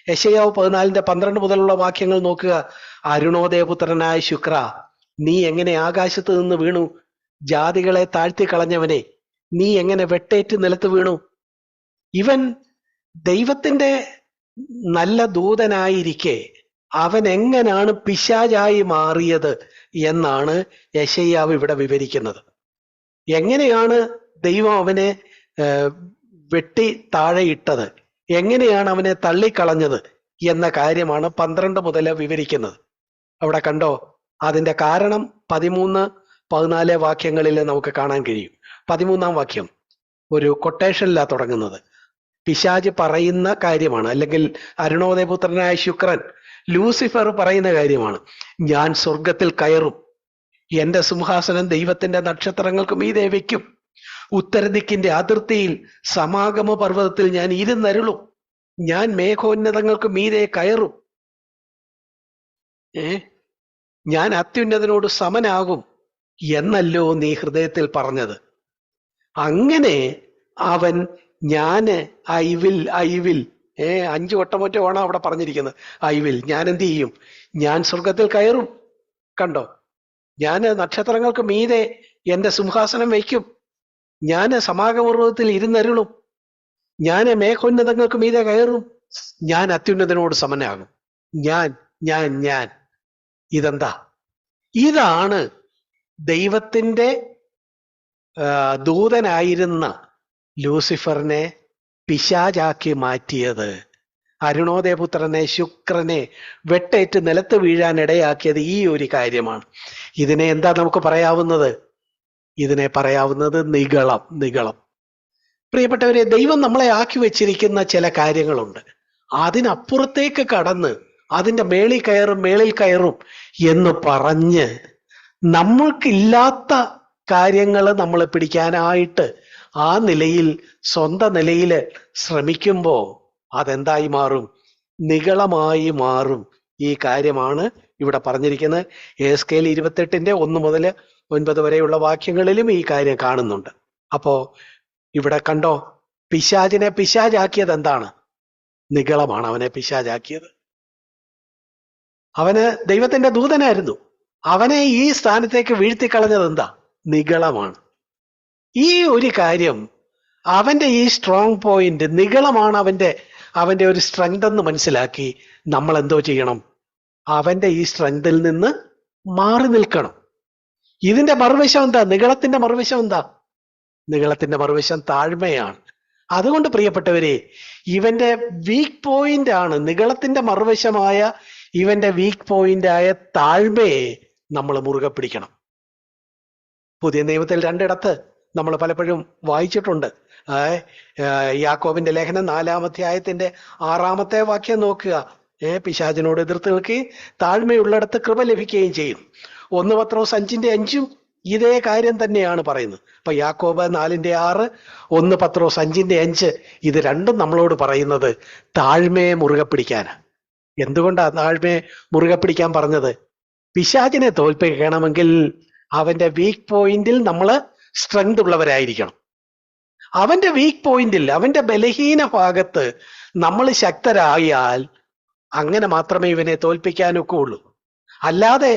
യെശയ്യാവ് 14:12 മുതലുള്ള വാക്യങ്ങൾ നോക്കുക. അരുണോദയപുത്രനായ ശുക്ര, നീ എങ്ങനെ ആകാശത്ത് നിന്ന് വീണു? ജാതികളെ താഴ്ത്തി കളഞ്ഞവനെ, നീ എങ്ങനെ വെട്ടേറ്റ് നിലത്ത് വീണു? ഇവൻ ദൈവത്തിന്റെ നല്ല ദൂതനായിരിക്കെ അവൻ എങ്ങനെയാണ് പിശാചായി മാറിയത് എന്നാണ് യെശയ്യാവ് ഇവിടെ വിവരിക്കുന്നത്. എങ്ങനെയാണ് ദൈവം അവനെ വെട്ടി താഴെയിട്ടത്, എങ്ങനെയാണ് അവനെ തള്ളിക്കളഞ്ഞത് എന്ന കാര്യമാണ് 12 മുതൽ വിവരിക്കുന്നത്. അവിടെ കണ്ടോ, അതിന്റെ കാരണം 13-14 വാക്യങ്ങളിൽ നമുക്ക് കാണാൻ കഴിയും. 13-ാം വാക്യം ഒരു കൊട്ടേഷനിലാണ് തുടങ്ങുന്നത്. പിശാച് പറയുന്ന കാര്യമാണ്, അല്ലെങ്കിൽ അരുണോദയപുത്രനായ ശുക്രൻ, ലൂസിഫർ പറയുന്ന കാര്യമാണ്. ഞാൻ സ്വർഗത്തിൽ കയറും, എന്റെ സിംഹാസനം ദൈവത്തിന്റെ നക്ഷത്രങ്ങൾക്ക് മീതെ വയ്ക്കും, ഉത്തരദിക്കിന്റെ അതിർത്തിയിൽ സമാഗമ പർവ്വതത്തിൽ ഞാൻ ഇരുന്നരുളും, ഞാൻ മേഘോന്നതങ്ങൾക്ക് മീതെ കയറും, ഞാൻ അത്യുന്നതനോട് സമനാകും എന്നല്ലോ നീ ഹൃദയത്തിൽ പറഞ്ഞത്. അങ്ങനെ അവൻ ഞാന് ഐ വിൽ 5 വട്ടമൊറ്റ ആണ് അവിടെ പറഞ്ഞിരിക്കുന്നത്. ഐ വിൽ, ഞാൻ എന്ത് ചെയ്യും? ഞാൻ സ്വർഗത്തിൽ കയറും. കണ്ടോ, ഞാൻ നക്ഷത്രങ്ങൾക്ക് മീതെ എന്റെ സിംഹാസനം വയ്ക്കും, ഞാൻ സമാഗമപർവ്വതത്തിൽ ഇരുന്നരുളും, ഞാൻ മേഘോന്നതങ്ങൾക്ക് മീതെ കയറും, ഞാൻ അത്യുന്നതനോട് സമനാകും. ഞാൻ ഇതെന്താ? ഇതാണ് ദൈവത്തിന്റെ ദൂതനായിരുന്ന ലൂസിഫറിനെ പിശാചാക്കി മാറ്റിയത്. അരുണോദയപുത്രനെ, ശുക്രനെ വെട്ടേറ്റ് നിലത്ത് വീഴാൻ ഇടയാക്കിയത് ഈ ഒരു കാര്യമാണ്. ഇതിനെ എന്താ നമുക്ക് പറയാവുന്നത്? ഇതിനെ പറയാവുന്നത് നിഗളം. പ്രിയപ്പെട്ടവരെ, ദൈവം നമ്മളെ ആക്കി വെച്ചിരിക്കുന്ന ചില കാര്യങ്ങളുണ്ട്. അതിനപ്പുറത്തേക്ക് കടന്ന് അതിന്റെ മേളിൽ കയറും എന്ന് പറഞ്ഞ് നമ്മൾക്കില്ലാത്ത കാര്യങ്ങൾ നമ്മൾ പിടിക്കാനായിട്ട് ആ നിലയിൽ, സ്വന്തം നിലയിൽ ശ്രമിക്കുമ്പോൾ അതെന്തായി മാറും? നിഗളമായി മാറും. ഈ കാര്യമാണ് ഇവിടെ പറഞ്ഞിരിക്കുന്നത്. എസ്കേൽ 28-ന്റെ 1 മുതൽ 9 വരെയുള്ള വാക്യങ്ങളിലും ഈ കാര്യം കാണുന്നുണ്ട്. അപ്പോ ഇവിടെ കണ്ടോ, പിശാചിനെ പിശാചാക്കിയത് എന്താണ്? നിഗളമാണ് അവനെ പിശാചാക്കിയത്. അവന് ദൈവത്തിന്റെ ദൂതനായിരുന്നു. അവനെ ഈ സ്ഥാനത്തേക്ക് വീഴ്ത്തിക്കളഞ്ഞത് എന്താ? നിഗളമാണ്. ഈ ഒരു കാര്യം, അവന്റെ ഈ സ്ട്രോങ് പോയിന്റ് നിഗളമാണ്, അവന്റെ ഒരു സ്ട്രെങ്ത് എന്ന് മനസ്സിലാക്കി നമ്മൾ എന്തോ ചെയ്യണം? അവന്റെ ഈ സ്ട്രെങ്തിൽ നിന്ന് മാറി നിൽക്കണം. ഇതിന്റെ മറുവശം എന്താ? നിഗളത്തിന്റെ മറുവശം എന്താ? നിഗളത്തിന്റെ മറുവശം താഴ്മയാണ്. അതുകൊണ്ട് പ്രിയപ്പെട്ടവരെ, ഇവന്റെ വീക്ക് പോയിന്റ് ആണ്, നിഗളത്തിന്റെ മറുവശമായ ഇവന്റെ വീക്ക് പോയിന്റ് ആയ താഴ്മയെ നമ്മൾ മുറുകെ പിടിക്കണം. പുതിയ നിയമത്തിൽ രണ്ടിടത്ത് നമ്മൾ പലപ്പോഴും വായിച്ചിട്ടുണ്ട്. യാക്കോബിന്റെ ലേഖനം 4-ാം അധ്യായത്തിന്റെ 6-ാമത്തെ വാക്യം നോക്കുക. പിശാചിനോട് എതിർത്ത് നിൽക്കുകയും താഴ്മയുള്ളിടത്ത് കൃപ ലഭിക്കുകയും ചെയ്യും. 1 പത്രോസ് 5:5 ഇതേ കാര്യം തന്നെയാണ് പറയുന്നത്. അപ്പൊ യാക്കോബ് 4:6, 1 പത്രോസ് 5:5 ഇത് രണ്ടും നമ്മളോട് പറയുന്നത് താഴ്മയെ മുറുകെ പിടിക്കാനാ. എന്തുകൊണ്ടാ താഴ്മയെ മുറുകെ പിടിക്കാൻ പറഞ്ഞത്? പിശാചിനെ തോൽപ്പിക്കണമെങ്കിൽ അവന്റെ വീക്ക് പോയിന്റിൽ നമ്മൾ സ്ട്രെങ്ത് ഉള്ളവരായിരിക്കണം. അവന്റെ വീക്ക് പോയിന്റിൽ, അവന്റെ ബലഹീന ഭാഗത്ത് നമ്മൾ ശക്തരായാൽ അങ്ങനെ മാത്രമേ ഇവനെ തോൽപ്പിക്കാനൊക്കെ ഉള്ളൂ. അല്ലാതെ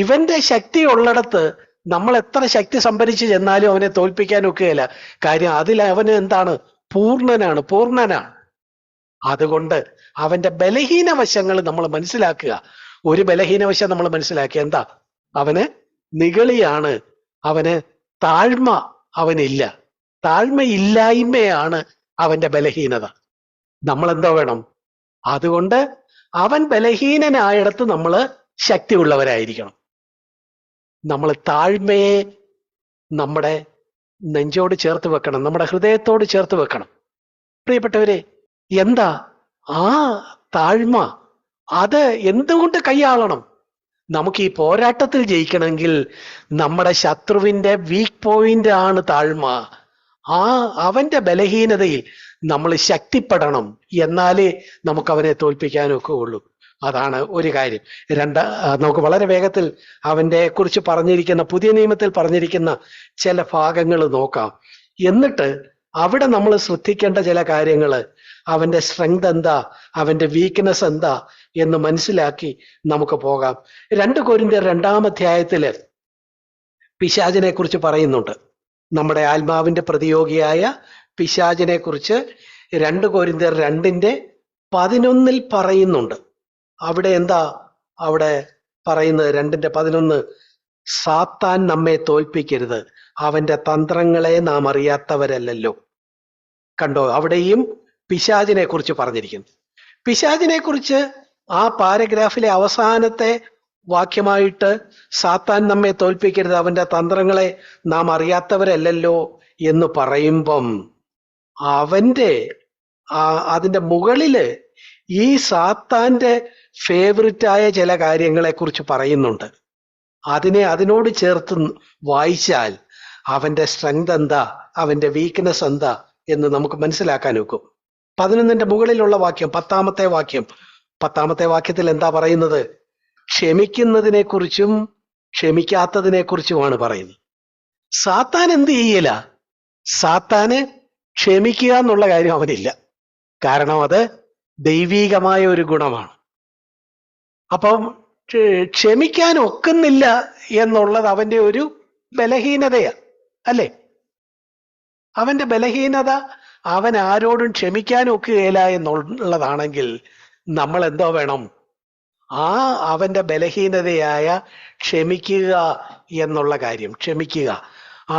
ഇവന്റെ ശക്തി ഉള്ളിടത്ത് നമ്മൾ എത്ര ശക്തി സംഭരിച്ച് ചെന്നാലും അവനെ തോൽപ്പിക്കാനൊക്കെയല്ല. കാര്യം അതിൽ അവന് എന്താണ്? പൂർണ്ണനാണ്. അതുകൊണ്ട് അവന്റെ ബലഹീന വശങ്ങൾ നമ്മൾ മനസ്സിലാക്കുക. ഒരു ബലഹീന വശം നമ്മൾ മനസ്സിലാക്കുക, എന്താ? അവന് നിഗളിയാണ്, അവന് താഴ്മ അവനില്ല. താഴ്മയില്ലായ്മയാണ് അവന്റെ ബലഹീനത. നമ്മൾ എന്തോ വേണം? അതുകൊണ്ട് അവൻ ബലഹീനനായിടത്ത് നമ്മൾ ശക്തിയുള്ളവരായിരിക്കണം. നമ്മൾ താഴ്മയെ നമ്മുടെ നെഞ്ചോട് ചേർത്ത് വെക്കണം, നമ്മുടെ ഹൃദയത്തോട് ചേർത്ത് വെക്കണം. പ്രിയപ്പെട്ടവരെ, എന്താ ആ താഴ്മ? അത് എന്തുകൊണ്ട് കൈയാളണം? നമുക്ക് ഈ പോരാട്ടത്തിൽ ജയിക്കണമെങ്കിൽ നമ്മുടെ ശത്രുവിന്റെ വീക്ക് പോയിന്റ് ആണ് താഴ്മ. അവന്റെ ബലഹീനതയിൽ നമ്മൾ ശക്തിപ്പെടണം. എന്നാലേ നമുക്ക് അവനെ തോൽപ്പിക്കാനൊക്കെ ഉള്ളൂ. അതാണ് ഒരു കാര്യം. നമുക്ക് വളരെ വേഗത്തിൽ അവന്റെ കുറിച്ച് പറഞ്ഞിരിക്കുന്ന, പുതിയ നിയമത്തിൽ പറഞ്ഞിരിക്കുന്ന ചില ഭാഗങ്ങൾ നോക്കാം. എന്നിട്ട് അവിടെ നമ്മൾ ശ്രദ്ധിക്കേണ്ട ചില കാര്യങ്ങൾ, അവന്റെ സ്ട്രെങ്ത് എന്താ, അവന്റെ വീക്ക്നെസ് എന്താ എന്ന് മനസ്സിലാക്കി നമുക്ക് പോകാം. 2 കൊരിന്ത്യർ 2-ാം അധ്യായത്തില് പിശാചിനെ കുറിച്ച് പറയുന്നുണ്ട്. നമ്മുടെ ആത്മാവിന്റെ പ്രതിയോഗിയായ പിശാചിനെ കുറിച്ച് 2 കൊരിന്ത്യർ 2:11 പറയുന്നുണ്ട്. അവിടെ എന്താ അവിടെ പറയുന്നത്? 2:11, സാത്താൻ നമ്മെ തോൽപ്പിക്കരുത്, അവന്റെ തന്ത്രങ്ങളെ നാം അറിയാത്തവരല്ലല്ലോ. കണ്ടോ, അവിടെയും പിശാചിനെ കുറിച്ച് പറഞ്ഞിരിക്കുന്നു. പിശാചിനെ കുറിച്ച് ആ പാരഗ്രാഫിലെ അവസാനത്തെ വാക്യമായിട്ട് സാത്താൻ നമ്മെ തോൽപ്പിക്കരുത്, അവന്റെ തന്ത്രങ്ങളെ നാം അറിയാത്തവരല്ലല്ലോ എന്ന് പറയുമ്പം അതിന്റെ മുകളില് ഈ സാത്താന്റെ ഫേവറിറ്റായ ചില കാര്യങ്ങളെ കുറിച്ച് പറയുന്നുണ്ട്. അതിനോട് ചേർത്ത് വായിച്ചാൽ അവന്റെ സ്ട്രെങ്ത് എന്താ, അവന്റെ വീക്ക്നെസ് എന്താ എന്ന് നമുക്ക് മനസ്സിലാക്കാൻ ഒക്കും. 11ന്റെ മുകളിലുള്ള വാക്യം, 10-ാമത്തെ വാക്യത്തിൽ എന്താ പറയുന്നത്? ക്ഷമിക്കുന്നതിനെ കുറിച്ചും ക്ഷമിക്കാത്തതിനെ കുറിച്ചുമാണ് പറയുന്നത്. സാത്താൻ എന്ത് ചെയ്യില്ല? സാത്താന് ക്ഷമിക്കുക എന്നുള്ള കാര്യം അവനില്ല. കാരണം അത് ദൈവീകമായ ഒരു ഗുണമാണ്. അപ്പം ക്ഷമിക്കാൻ ഒക്കുന്നില്ല എന്നുള്ളത് അവന്റെ ഒരു ബലഹീനതയാ, അല്ലേ? അവന്റെ ബലഹീനത, അവൻ ആരോടും ക്ഷമിക്കാൻ ഒക്കുകയില്ല എന്നുള്ളതാണെങ്കിൽ നമ്മൾ എന്തോ വേണം? അവന്റെ ബലഹീനതയായ ക്ഷമിക്കുക എന്നുള്ള കാര്യം,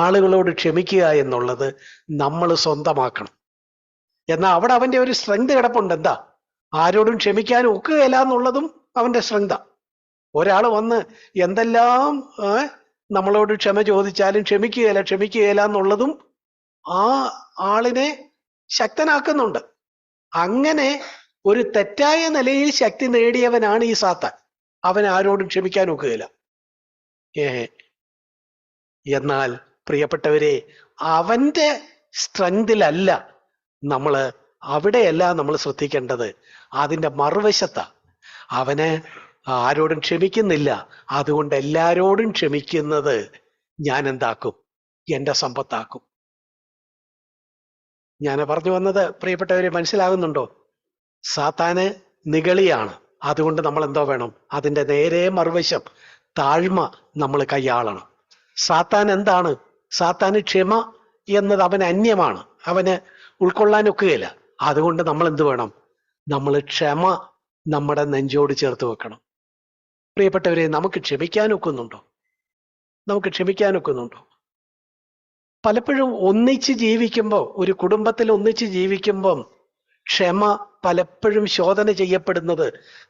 ആളുകളോട് ക്ഷമിക്കുക എന്നുള്ളത് നമ്മൾ സ്വന്തമാക്കണം. എന്നാൽ അവിടെ അവന്റെ ഒരു സ്ട്രെങ്ത് കിടപ്പുണ്ട്. എന്താ? ആരോടും ക്ഷമിക്കാൻ ഒക്കുകയില്ല എന്നുള്ളതും അവന്റെ സ്ട്രെങ്താ. ഒരാൾ വന്ന് എന്തെല്ലാം നമ്മളോട് ക്ഷമ ചോദിച്ചാലും ക്ഷമിക്കുകയില്ല എന്നുള്ളതും ആ ആളിനെ ശക്തനാക്കുന്നുണ്ട്. അങ്ങനെ ഒരു തെറ്റായ നിലയിൽ ശക്തി നേടിയവനാണ് ഈ സാത്താൻ. അവൻ ആരോടും ക്ഷമിക്കാൻ ഒക്കുകയില്ല. എന്നാൽ പ്രിയപ്പെട്ടവരെ, അവന്റെ സ്ട്രെങ്തിലല്ല അവിടെയല്ല നമ്മൾ ശ്രദ്ധിക്കേണ്ടത്, അതിന്റെ മറുവശത്താ. അവന് ആരോടും ക്ഷമിക്കുന്നില്ല, അതുകൊണ്ട് എല്ലാരോടും ക്ഷമിക്കുന്നത് ഞാൻ എന്താക്കും? എന്റെ സമ്പത്താക്കും. ഞാൻ പറഞ്ഞു വന്നത് പ്രിയപ്പെട്ടവരെ മനസ്സിലാകുന്നുണ്ടോ? സാത്താന് നിഗളിയാണ്. അതുകൊണ്ട് നമ്മൾ എന്തോ വേണം? അതിന്റെ നേരെ മറുവശം താഴ്മ നമ്മൾ കൈയാളണം. സാത്താൻ എന്താണ്? സാത്താന് ക്ഷമ എന്നത് അവന് അന്യമാണ്, അവന് ഉൾക്കൊള്ളാൻ ഒക്കുകയില്ല. അതുകൊണ്ട് നമ്മൾ എന്ത് വേണം? നമ്മൾ ക്ഷമ നമ്മുടെ നെഞ്ചോട് ചേർത്ത് വെക്കണം. പ്രിയപ്പെട്ടവരെ, നമുക്ക് ക്ഷമിക്കാൻ ഒക്കുന്നുണ്ടോ? പലപ്പോഴും ഒന്നിച്ച് ജീവിക്കുമ്പോൾ, ഒരു കുടുംബത്തിൽ ഒന്നിച്ച് ജീവിക്കുമ്പം ക്ഷമ പലപ്പോഴും ശോധന ചെയ്യപ്പെടുന്നത്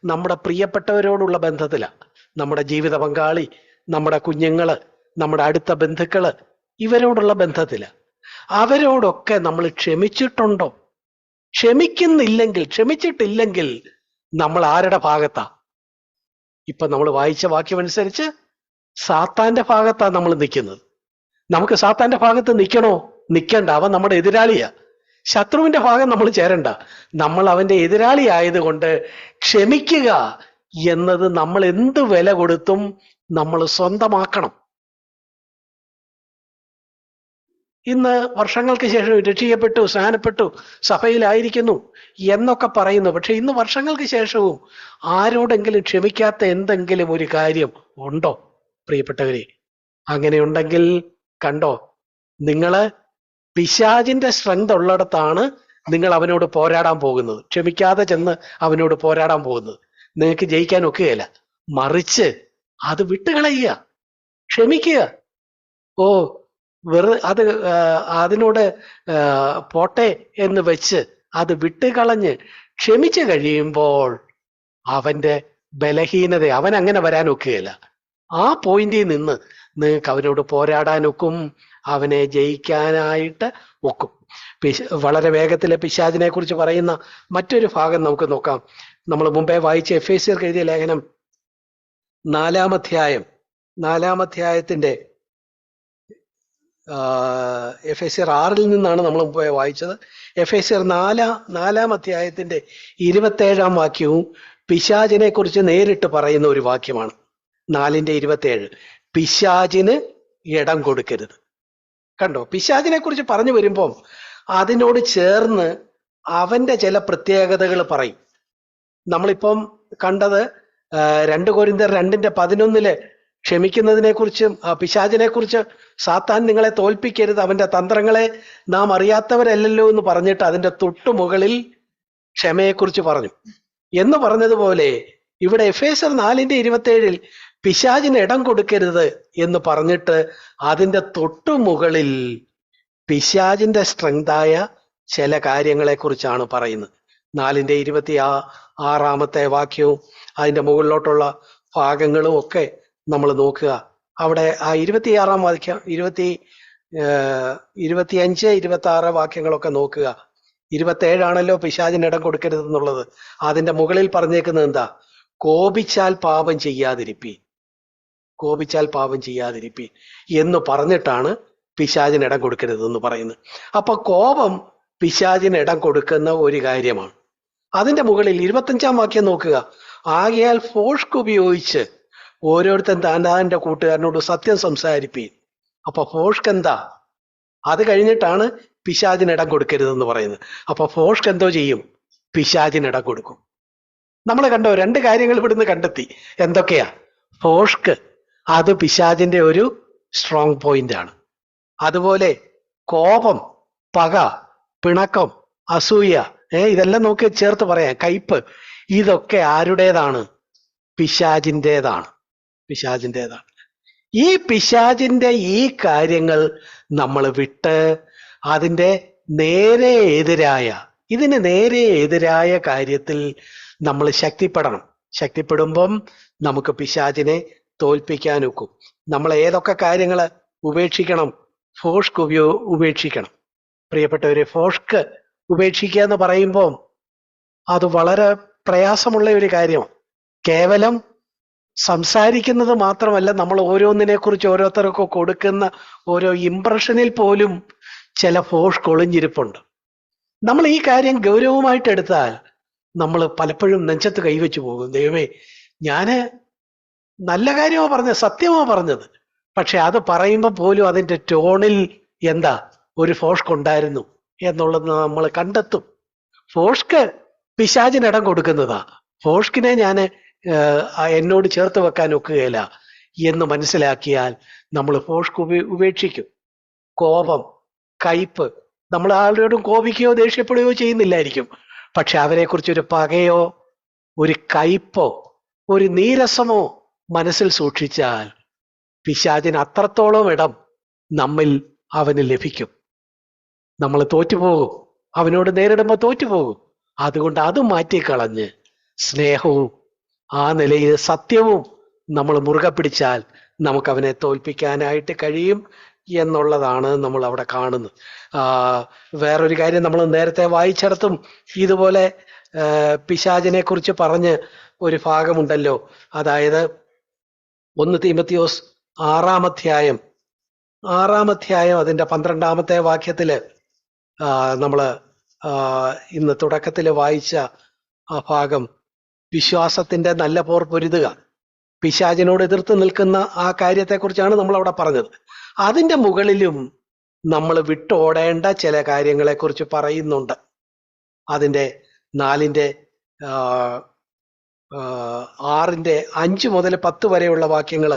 നമ്മുടെ പ്രിയപ്പെട്ടവരോടുള്ള ബന്ധത്തിലാണ്. നമ്മുടെ ജീവിത പങ്കാളി, നമ്മുടെ കുഞ്ഞുങ്ങള്, നമ്മുടെ അടുത്ത ബന്ധുക്കള്, ഇവരോടുള്ള ബന്ധത്തിലാണ്. അവരോടൊക്കെ നമ്മൾ ക്ഷമിച്ചിട്ടുണ്ടോ? ക്ഷമിച്ചിട്ടില്ലെങ്കിൽ നമ്മൾ ആരുടെ ഭാഗത്താ? ഇപ്പൊ നമ്മൾ വായിച്ച വാക്യമനുസരിച്ച് സാത്താന്റെ ഭാഗത്താ നമ്മൾ നിൽക്കുന്നത്. നമുക്ക് സാത്താന്റെ ഭാഗത്ത് നിൽക്കണോ? നിൽക്കണ്ട. അവൻ നമ്മുടെ എതിരാളിയാ. ശത്രുവിന്റെ ഭാഗം നമ്മൾ ചേരണ്ട. നമ്മൾ അവന്റെ എതിരാളി ആയതുകൊണ്ട് ക്ഷമിക്കുക എന്നത് നമ്മൾ എന്ത് വില കൊടുത്തും നമ്മൾ സ്വന്തമാക്കണം. ഇന്ന് വർഷങ്ങൾക്ക് ശേഷം രക്ഷിക്കപ്പെട്ടു, സ്നാനപ്പെട്ടു, സഭയിലായിരിക്കുന്നു എന്നൊക്കെ പറയുന്നു. പക്ഷെ ഇന്ന് വർഷങ്ങൾക്ക് ശേഷവും ആരോടെങ്കിലും ക്ഷമിക്കാത്ത എന്തെങ്കിലും ഒരു കാര്യം ഉണ്ടോ പ്രിയപ്പെട്ടവരെ? അങ്ങനെയുണ്ടെങ്കിൽ കണ്ടോ, നിങ്ങള് പിശാചിന്റെ സ്ട്രെങ്ത് ഉള്ളിടത്താണ് നിങ്ങൾ അവനോട് പോരാടാൻ പോകുന്നത്. ക്ഷമിക്കാതെ ചെന്ന് അവനോട് പോരാടാൻ പോകുന്നത് നിങ്ങൾക്ക് ജയിക്കാൻ ഒക്കുകയില്ല. മറിച്ച് അത് വിട്ടുകളയുക, ക്ഷമിക്കുക. ഓ അതിനോട് പോട്ടെ എന്ന് വെച്ച് അത് വിട്ടുകളഞ്ഞ് ക്ഷമിച്ചു കഴിയുമ്പോൾ അവന്റെ ബലഹീനത അവൻ അങ്ങനെ വരാൻ ഒക്കുകയില്ല. ആ പോയിന്റിൽ നിന്ന് നിങ്ങൾക്ക് അവനോട് പോരാടാനൊക്കും, അവനെ ജയിക്കാനായിട്ട് ഒക്കും. വളരെ വേഗത്തിലെ പിശാചിനെ കുറിച്ച് പറയുന്ന മറ്റൊരു ഭാഗം നമുക്ക് നോക്കാം. നമ്മൾ മുമ്പേ വായിച്ച എഫേസ്യർക്ക് എഴുതിയ ലേഖനം 4-ാം അധ്യായത്തിന്റെ എഫേസ്യർ 6 നിന്നാണ് നമ്മൾ മുമ്പേ വായിച്ചത്. എഫേസ്യർ 4-ാം അധ്യായത്തിന്റെ 27-ാം വാക്യവും പിശാചിനെ കുറിച്ച് നേരിട്ട് പറയുന്ന ഒരു വാക്യമാണ്. 4:27 പിശാചിന് ഇടം കൊടുക്കരുത്. കണ്ടോ, പിശാചിനെ കുറിച്ച് പറഞ്ഞു വരുമ്പം അതിനോട് ചേർന്ന് അവന്റെ ചില പ്രത്യേകതകൾ പറയും. നമ്മളിപ്പം കണ്ടത് 2 കൊരിന്ത്യർ 2:11 ക്ഷമിക്കുന്നതിനെ കുറിച്ചും പിശാചിനെ കുറിച്ച് സാത്താൻ നിങ്ങളെ തോൽപ്പിക്കരുത്, അവന്റെ തന്ത്രങ്ങളെ നാം അറിയാത്തവരല്ലല്ലോ എന്ന് പറഞ്ഞിട്ട് അതിന്റെ തൊട്ടുമുകളിൽ ക്ഷമയെക്കുറിച്ച് പറഞ്ഞു എന്ന് പറഞ്ഞതുപോലെ ഇവിടെ എഫേസ്യർ 4:27 പിശാചിന് ഇടം കൊടുക്കരുത് എന്ന് പറഞ്ഞിട്ട് അതിന്റെ തൊട്ടുമുകളിൽ പിശാചിന്റെ സ്ട്രെങ്തായ ചില കാര്യങ്ങളെ കുറിച്ചാണ് പറയുന്നത്. 4:26 വാക്യവും അതിന്റെ മുകളിലോട്ടുള്ള ഭാഗങ്ങളും ഒക്കെ നമ്മൾ നോക്കുക. അവിടെ ആ 26-ാം വാക്യം 25, 26 വാക്യങ്ങളൊക്കെ നോക്കുക. 27 പിശാചിന് ഇടം കൊടുക്കരുത് എന്നുള്ളത്. അതിന്റെ മുകളിൽ പറഞ്ഞേക്കുന്നത് എന്താ? കോപിച്ചാൽ പാപം ചെയ്യാതിരിപ്പീൻ എന്ന് പറഞ്ഞിട്ടാണ് പിശാചിന് ഇടം കൊടുക്കരുത് എന്ന് പറയുന്നത്. അപ്പൊ കോപം പിശാചിന് ഇടം കൊടുക്കുന്ന ഒരു കാര്യമാണ്. അതിന്റെ മുകളിൽ 25-ാം വാക്യം നോക്കുക. ആകയാൽ ഫോഷ്ക് ഉപയോഗിച്ച് ഓരോരുത്തൻ താൻ്റെ കൂട്ടുകാരനോട് സത്യം സംസാരിപ്പീൻ. അപ്പൊ ഫോഷ്ക് എന്താ? അത് കഴിഞ്ഞിട്ടാണ് പിശാചിന് ഇടം കൊടുക്കരുതെന്ന് പറയുന്നത്. അപ്പൊ ഫോഷ്ക് എന്തോ ചെയ്യും? പിശാചിന് ഇടം കൊടുക്കും. നമ്മൾ കണ്ടോ, 2 കാര്യങ്ങൾ ഇവിടുന്ന് കണ്ടെത്തി. എന്തൊക്കെയാ? ഫോഷ്ക് അത് പിശാചിന്റെ ഒരു സ്ട്രോങ് പോയിന്റ് ആണ്. അതുപോലെ കോപം, പക, പിണക്കം, അസൂയ, ഇതെല്ലാം നോക്കി ചേർത്ത് പറയാം. കയ്പ്, ഇതൊക്കെ ആരുടേതാണ്? പിശാചിൻ്റെതാണ്. ഈ പിശാചിന്റെ ഈ കാര്യങ്ങൾ നമ്മൾ വിട്ട് അതിന്റെ ഇതിന് നേരെ എതിരായ കാര്യത്തിൽ നമ്മൾ ശക്തിപ്പെടുമ്പം നമുക്ക് പിശാചിനെ തോൽപ്പിക്കാൻ ഒക്കും. നമ്മൾ ഏതൊക്കെ കാര്യങ്ങൾ ഉപേക്ഷിക്കണം? ഫോഷ്ക് ഉപേക്ഷിക്കണം. പ്രിയപ്പെട്ടവരെ, ഫോഷ്ക് ഉപേക്ഷിക്കുക എന്ന് പറയുമ്പോൾ അത് വളരെ പ്രയാസമുള്ള ഒരു കാര്യമാണ്. കേവലം സംസാരിക്കുന്നത് മാത്രമല്ല, നമ്മൾ ഓരോന്നിനെ കുറിച്ച് ഓരോരുത്തർക്കും കൊടുക്കുന്ന ഓരോ ഇംപ്രഷനിൽ പോലും ചില ഫോഷ്ക് ഒളിഞ്ഞിരിപ്പുണ്ട്. നമ്മൾ ഈ കാര്യം ഗൗരവമായിട്ട് എടുത്താൽ നമ്മൾ പലപ്പോഴും നെഞ്ചത്ത് കൈവച്ചു പോകും. ദൈവമേ, ഞാന് നല്ല കാര്യമോ പറഞ്ഞത്, സത്യമോ പറഞ്ഞത്, പക്ഷെ അത് പറയുമ്പോൾ പോലും അതിന്റെ ടോണിൽ എന്താ ഒരു ഫോഷ്ക് ഉണ്ടായിരുന്നു എന്നുള്ളത് നമ്മൾ കണ്ടെത്തും. ഫോഷ്ക് പിശാചിന് ഇടം കൊടുക്കുന്നതാ. ഫോഷ്കിനെ ഞാൻ എന്നോട് ചേർത്ത് വെക്കാൻ ഒക്കുകയില്ല എന്ന് മനസ്സിലാക്കിയാൽ നമ്മൾ ഫോഷ്ക് ഉപേക്ഷിക്കും. കോപം, കയ്പ്, നമ്മൾ ആളുകളോടും കോപിക്കുകയോ ദേഷ്യപ്പെടുകയോ ചെയ്യുന്നില്ലായിരിക്കും. പക്ഷെ അവരെക്കുറിച്ച് ഒരു പകയോ ഒരു കയ്പോ ഒരു നീരസമോ മനസ്സിൽ സൂക്ഷിച്ചാൽ പിശാചിന് അത്രത്തോളം ഇടം നമ്മിൽ അവന് ലഭിക്കും. നമ്മൾ തോറ്റുപോകും, അവനോട് നേരിടുമ്പോൾ തോറ്റുപോകും. അതുകൊണ്ട് അത് മാറ്റിക്കളഞ്ഞ് സ്നേഹവും ആ നിലയിൽ സത്യവും നമ്മൾ മുറുകെ പിടിച്ചാൽ നമുക്ക് അവനെ തോൽപ്പിക്കാനായിട്ട് കഴിയും എന്നുള്ളതാണ് നമ്മൾ അവിടെ കാണുന്നത്. വേറൊരു കാര്യം നമ്മൾ നേരത്തെ വായിച്ചിടത്തും ഇതുപോലെ പിശാചിനെ കുറിച്ച് പറഞ്ഞ് ഒരു ഭാഗമുണ്ടല്ലോ. അതായത് 1 തീമോഥെയോസ് 6-ാം അധ്യായം അതിന്റെ 12-ാമത്തെ വാക്യത്തില് നമ്മള് ഇന്ന് തുടക്കത്തിൽ വായിച്ച ആ ഭാഗം, വിശ്വാസത്തിന്റെ നല്ല പോർ പൊരുതുക, പിശാചിനോട് എതിർത്ത് നിൽക്കുന്ന ആ കാര്യത്തെക്കുറിച്ചാണ് നമ്മൾ അവിടെ പറഞ്ഞത്. അതിന്റെ മുകളിലും നമ്മൾ വിട്ടോടേണ്ട ചില കാര്യങ്ങളെ കുറിച്ച് പറയുന്നുണ്ട്. അതിന്റെ 4-ന്റെ 6-ന്റെ 5 മുതൽ 10 വരെയുള്ള വാക്യങ്ങൾ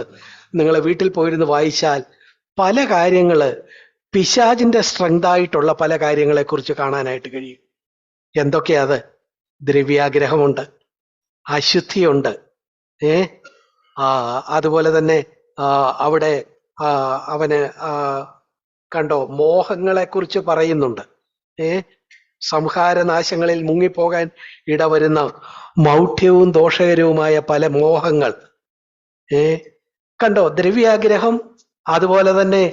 നിങ്ങൾ വീട്ടിൽ പോയിരുന്ന് വായിച്ചാൽ പല കാര്യങ്ങള് പിശാചിന്റെ സ്ട്രെങ്ത് ആയിട്ടുള്ള പല കാര്യങ്ങളെ കുറിച്ച് കാണാനായിട്ട് കഴിയും. എന്തൊക്കെയാ അത്? ദ്രവ്യാഗ്രഹമുണ്ട്, അശുദ്ധിയുണ്ട്, അതുപോലെ തന്നെ അവിടെ അവന് കണ്ടോ മോഹങ്ങളെ കുറിച്ച് പറയുന്നുണ്ട്. സംഹാരനാശങ്ങളിൽ മുങ്ങിപ്പോകാൻ ഇടവരുന്ന മൗഢ്യവും ദോഷകരവുമായ പല മോഹങ്ങൾ കണ്ടോ. ദ്രവ്യാഗ്രഹം, അതുപോലെ തന്നെ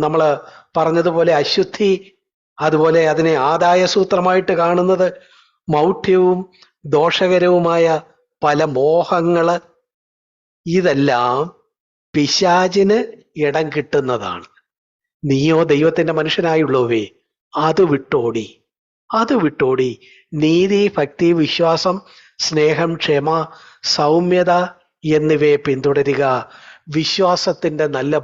നമ്മള് പറഞ്ഞതുപോലെ അശുദ്ധി, അതുപോലെ അതിനെ ആദായ സൂത്രമായിട്ട് കാണുന്നത് മൗഢ്യവും ദോഷകരവുമായ പല മോഹങ്ങള്. ഇതെല്ലാം പിശാചിന് ഇടം കിട്ടുന്നതാണ്. നീയോ ദൈവത്തിന്റെ മനുഷ്യനായുള്ളവേ അത് വിട്ടോടി നീതി, ഭക്തി, വിശ്വാസം, സ്നേഹം, ക്ഷമ, സൗമ്യത എന്നിവയെ പിന്തുടരുക. വിശ്വാസത്തിന്റെ നല്ല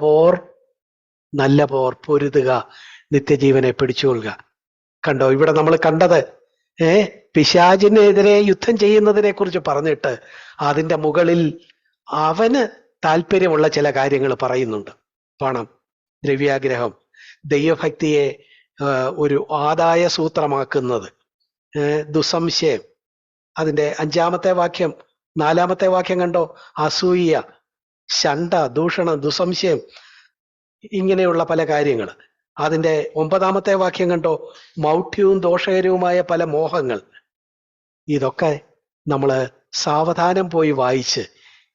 പോർ പൊരുതുക, നിത്യജീവനെ പിടിച്ചുകൊള്ളുക. കണ്ടോ, ഇവിടെ നമ്മൾ കണ്ടത് പിശാചിനെതിരെ യുദ്ധം ചെയ്യുന്നതിനെ കുറിച്ച് പറഞ്ഞിട്ട് അതിന്റെ മുകളിൽ അവന് താല്പര്യമുള്ള ചില കാര്യങ്ങൾ പറയുന്നുണ്ട്. പണം, ദ്രവ്യാഗ്രഹം, ദൈവഭക്തിയെ ഒരു ആദായ സൂത്രമാക്കുന്നത്, ദുസംശയം, അതിന്റെ 5-ാമത്തെ വാക്യം 4-ാമത്തെ വാക്യം കണ്ടോ, അസൂയ, ശണ്ഠ, ദൂഷണം, ദുസംശയം, ഇങ്ങനെയുള്ള പല കാര്യങ്ങൾ. അതിന്റെ 9-ാമത്തെ വാക്യം കണ്ടോ, മൗഢ്യവും ദോഷകരവുമായ പല മോഹങ്ങൾ. ഇതൊക്കെ നമ്മൾ സാവധാനം പോയി വായിച്ച്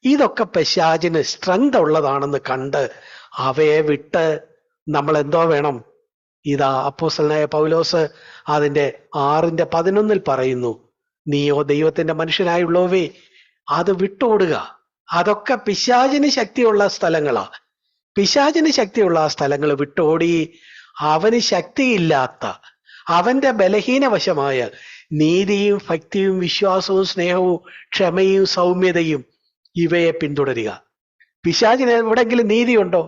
ഇതൊക്കെ പിശാചിന് സ്ട്രെങ്ത് ഉള്ളതാണെന്ന് കണ്ട് അവയെ വിട്ട് നമ്മൾ എന്തോ വേണം? ഇതാ അപ്പോസ്തലനായ പൗലോസ് അതിന്റെ 6-ന്റെ 11 പറയുന്നു, നീയോ ദൈവത്തിന്റെ മനുഷ്യനായുള്ളവേ അത് വിട്ടോടുക. അതൊക്കെ പിശാചിന് ശക്തിയുള്ള സ്ഥലങ്ങളാ. പിശാചിന് ശക്തിയുള്ള ആ സ്ഥലങ്ങൾ വിട്ടോടി അവന് ശക്തിയില്ലാത്ത, അവന്റെ ബലഹീനവശമായ നീതിയും ഭക്തിയും വിശ്വാസവും സ്നേഹവും ക്ഷമയും സൗമ്യതയും ഇവയെ പിന്തുടരുക. പിശാചിന് എവിടെങ്കിലും നീതിയുണ്ടോ?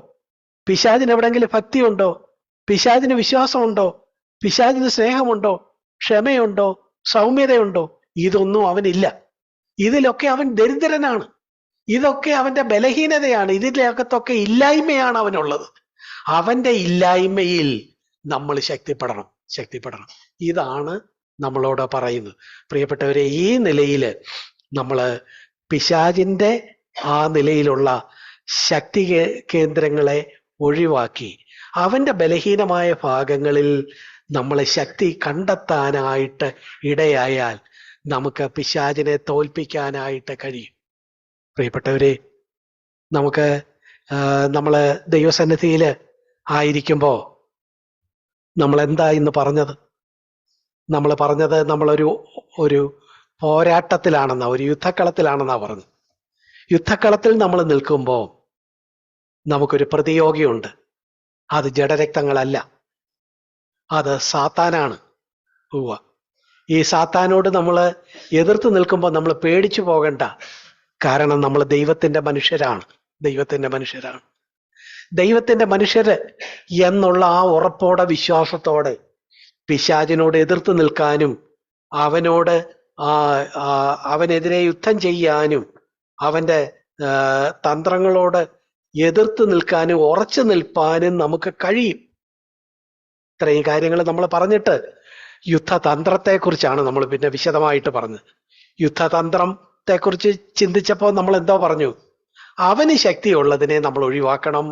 പിശാചിന് എവിടെങ്കിലും ഭക്തിയുണ്ടോ? പിശാചിന് വിശ്വാസമുണ്ടോ? പിശാചിന് സ്നേഹമുണ്ടോ? ക്ഷമയുണ്ടോ? സൗമ്യതയുണ്ടോ? ഇതൊന്നും അവനില്ല. ഇതിലൊക്കെ അവൻ ദരിദ്രനാണ്. ഇതൊക്കെ അവന്റെ ബലഹീനതയാണ്. ഇതിലകത്തൊക്കെ ഇല്ലായ്മയാണ് അവനുള്ളത്. അവന്റെ ഇല്ലായ്മയിൽ നമ്മൾ ശക്തിപ്പെടണം. ഇതാണ് നമ്മളോട് പറയുന്നത്. പ്രിയപ്പെട്ടവരെ, ഈ നിലയില് നമ്മള് പിശാചിന്റെ ആ നിലയിലുള്ള ശക്തി കേന്ദ്രങ്ങളെ ഒഴിവാക്കി അവന്റെ ബലഹീനമായ ഭാഗങ്ങളിൽ നമ്മളെ ശക്തി കണ്ടെത്താനായിട്ട് ഇടയായാൽ നമുക്ക് പിശാചിനെ തോൽപ്പിക്കാനായിട്ട് കഴിയും. പ്രിയപ്പെട്ടവരെ, നമുക്ക് നമ്മള് ദൈവസന്നിധിയില് ആയിരിക്കുമ്പോ നമ്മൾ എന്താ ഇന്ന് പറഞ്ഞത്? നമ്മളൊരു പോരാട്ടത്തിലാണെന്നാ, ഒരു യുദ്ധക്കളത്തിലാണെന്നാ പറഞ്ഞത്. യുദ്ധക്കളത്തിൽ നമ്മൾ നിൽക്കുമ്പോൾ നമുക്കൊരു പ്രതിയോഗിയുണ്ട്. അത് ജഡരക്തങ്ങളല്ല, അത് സാത്താനാണ്. ഈ സാത്താനോട് നമ്മൾ എതിർത്ത് നിൽക്കുമ്പോൾ നമ്മൾ പേടിച്ചു പോകണ്ട. കാരണം നമ്മൾ ദൈവത്തിന്റെ മനുഷ്യരാണ്. ദൈവത്തിന്റെ മനുഷ്യര് എന്നുള്ള ആ ഉറപ്പോടെ, വിശ്വാസത്തോടെ പിശാചിനോട് എതിർത്ത് നിൽക്കാനും അവനെതിരെ യുദ്ധം ചെയ്യാനും അവന്റെ തന്ത്രങ്ങളോട് എതിർത്ത് നിൽക്കാനും ഉറച്ചു നിൽപ്പാനും നമുക്ക് കഴിയും. ഇത്രയും കാര്യങ്ങൾ നമ്മൾ പറഞ്ഞിട്ട് യുദ്ധതന്ത്രത്തെക്കുറിച്ചാണ് നമ്മൾ പിന്നെ വിശദമായിട്ട് പറഞ്ഞത്. യുദ്ധതന്ത്രത്തെക്കുറിച്ച് ചിന്തിച്ചപ്പോൾ നമ്മൾ എന്തോ പറഞ്ഞു? അവന് ശക്തിയുള്ളതിനെ നമ്മൾ ഒഴിവാക്കണം.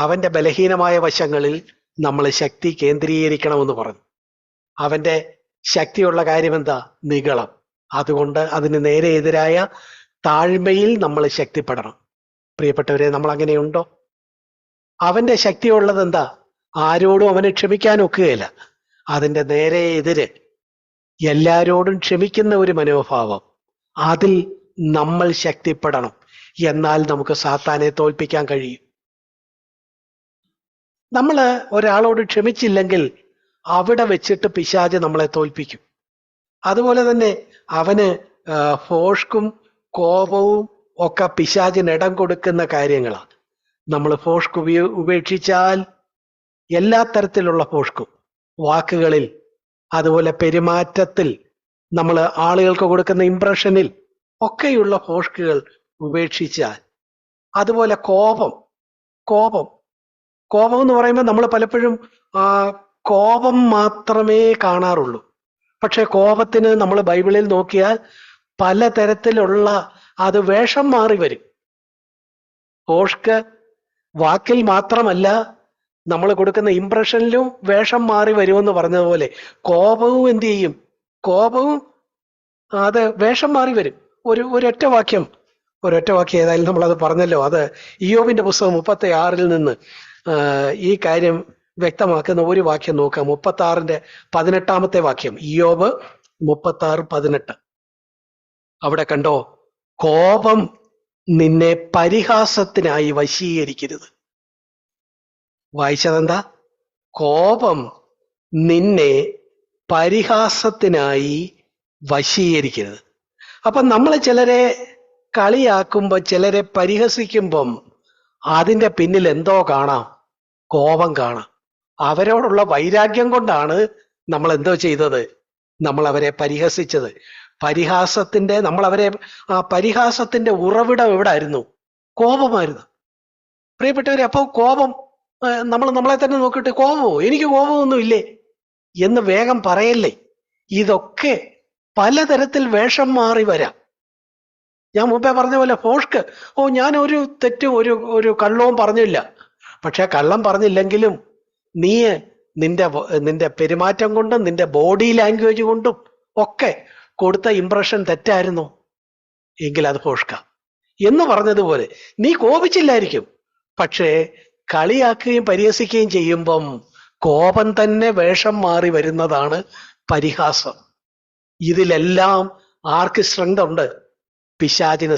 അവന്റെ ബലഹീനമായ വശങ്ങളിൽ നമ്മൾ ശക്തി കേന്ദ്രീകരിക്കണമെന്ന് പറഞ്ഞു. അവന്റെ ശക്തിയുള്ള കാര്യം എന്താ? നിഗളം. അതുകൊണ്ട് അതിന് നേരെ എതിരായ താഴ്മയിൽ നമ്മൾ ശക്തിപ്പെടണം. പ്രിയപ്പെട്ടവരെ, നമ്മൾ അങ്ങനെയുണ്ടോ? അവന്റെ ശക്തിയുള്ളത് എന്താ? ആരോടും അവന് ക്ഷമിക്കാൻ ഒക്കുകയില്ല. അതിന്റെ നേരെ എതിര് എല്ലാരോടും ക്ഷമിക്കുന്ന ഒരു മനോഭാവം, അതിൽ നമ്മൾ ശക്തിപ്പെടണം. എന്നാൽ നമുക്ക് സാത്താനെ തോൽപ്പിക്കാൻ കഴിയും. നമ്മൾ ഒരാളോട് ക്ഷമിച്ചില്ലെങ്കിൽ അവിടെ വെച്ചിട്ട് പിശാച് നമ്മളെ തോൽപ്പിക്കും. അതുപോലെ തന്നെ അവന് ഫോഷ്കും കോപവും ഒക്കെ പിശാചിന് ഇടം കൊടുക്കുന്ന കാര്യങ്ങളാണ്. നമ്മൾ ഫോഷ്ക് ഉപേക്ഷിച്ചാൽ എല്ലാ തരത്തിലുള്ള ഫോഷ്കും, വാക്കുകളിൽ, അതുപോലെ പെരുമാറ്റത്തിൽ, നമ്മൾ ആളുകൾക്ക് കൊടുക്കുന്ന ഇംപ്രഷനിൽ ഒക്കെയുള്ള ഫോഷ്കുകൾ ഉപേക്ഷിച്ചാൽ, അതുപോലെ കോപം എന്ന് പറയുമ്പോൾ നമ്മൾ പലപ്പോഴും കോപം മാത്രമേ കാണാറുള്ളൂ. പക്ഷെ കോപത്തിന് നമ്മൾ ബൈബിളിൽ നോക്കിയാൽ പലതരത്തിലുള്ള അത് വേഷം മാറി വരും. ഫോഷ്ക് വാക്കിൽ മാത്രമല്ല, നമ്മൾ കൊടുക്കുന്ന ഇംപ്രഷനിലും വേഷം മാറി വരുമെന്ന് പറഞ്ഞതുപോലെ കോപവും എന്ത് ചെയ്യും? കോപവും അത് വേഷം മാറി വരും. ഒരൊറ്റ വാക്യം ഏതായാലും നമ്മളത് പറഞ്ഞല്ലോ. അത് ഇയ്യോബിന്റെ പുസ്തകം 36 നിന്ന് ഈ കാര്യം വ്യക്തമാക്കുന്ന ഒരു വാക്യം നോക്കാം. 36:18 വാക്യം, ഇയ്യോബ് 36:18. അവിടെ കണ്ടോ, കോപം നിന്നെ പരിഹാസത്തിനായി വശീകരിക്കരുത്. വായിച്ചതെന്താ? കോപം നിന്നെ പരിഹാസത്തിനായി വശീകരിക്കരുത്. അപ്പൊ നമ്മൾ ചിലരെ കളിയാക്കുമ്പോൾ, ചിലരെ പരിഹസിക്കുമ്പം അതിന്റെ പിന്നിൽ എന്തോ കാണാം? കോപം കാണാം. അവരോടുള്ള വൈരാഗ്യം കൊണ്ടാണ് നമ്മൾ എന്തോ ചെയ്തത്? നമ്മൾ അവരെ പരിഹസിച്ചത്. പരിഹാസത്തിന്റെ ഉറവിടം എവിടായിരുന്നു? കോപമായിരുന്നു. പ്രിയപ്പെട്ടവരെ, അപ്പോൾ കോപം, നമ്മളെ തന്നെ നോക്കിയിട്ട് കോപമോ, എനിക്ക് കോപമൊന്നും ഇല്ലേ എന്ന് വേഗം പറയല്ലേ. ഇതൊക്കെ പലതരത്തിൽ വേഷം മാറി വരാം. ഞാൻ മുമ്പേ പറഞ്ഞ പോലെ ഫോഷ്ക്, ഞാൻ ഒരു തെറ്റും ഒരു കള്ളവും പറഞ്ഞില്ല. പക്ഷെ കള്ളം പറഞ്ഞില്ലെങ്കിലും നീ നിന്റെ പെരുമാറ്റം കൊണ്ടും നിന്റെ ബോഡി ലാംഗ്വേജ് കൊണ്ടും ഒക്കെ കൊടുത്ത ഇംപ്രഷൻ തെറ്റായിരുന്നു എങ്കിൽ അത് ഫോഷ്ക. എന്ന് പറഞ്ഞതുപോലെ നീ കോപിച്ചില്ലായിരിക്കും, പക്ഷേ കളിയാക്കുകയും പരിഹസിക്കുകയും ചെയ്യുമ്പം കോപം തന്നെ വേഷം മാറി വരുന്നതാണ് പരിഹാസം. ഇതിലെല്ലാം ആർക്ക് സ്ട്രെങ്ത് ഉണ്ട്? പിശാചിന്,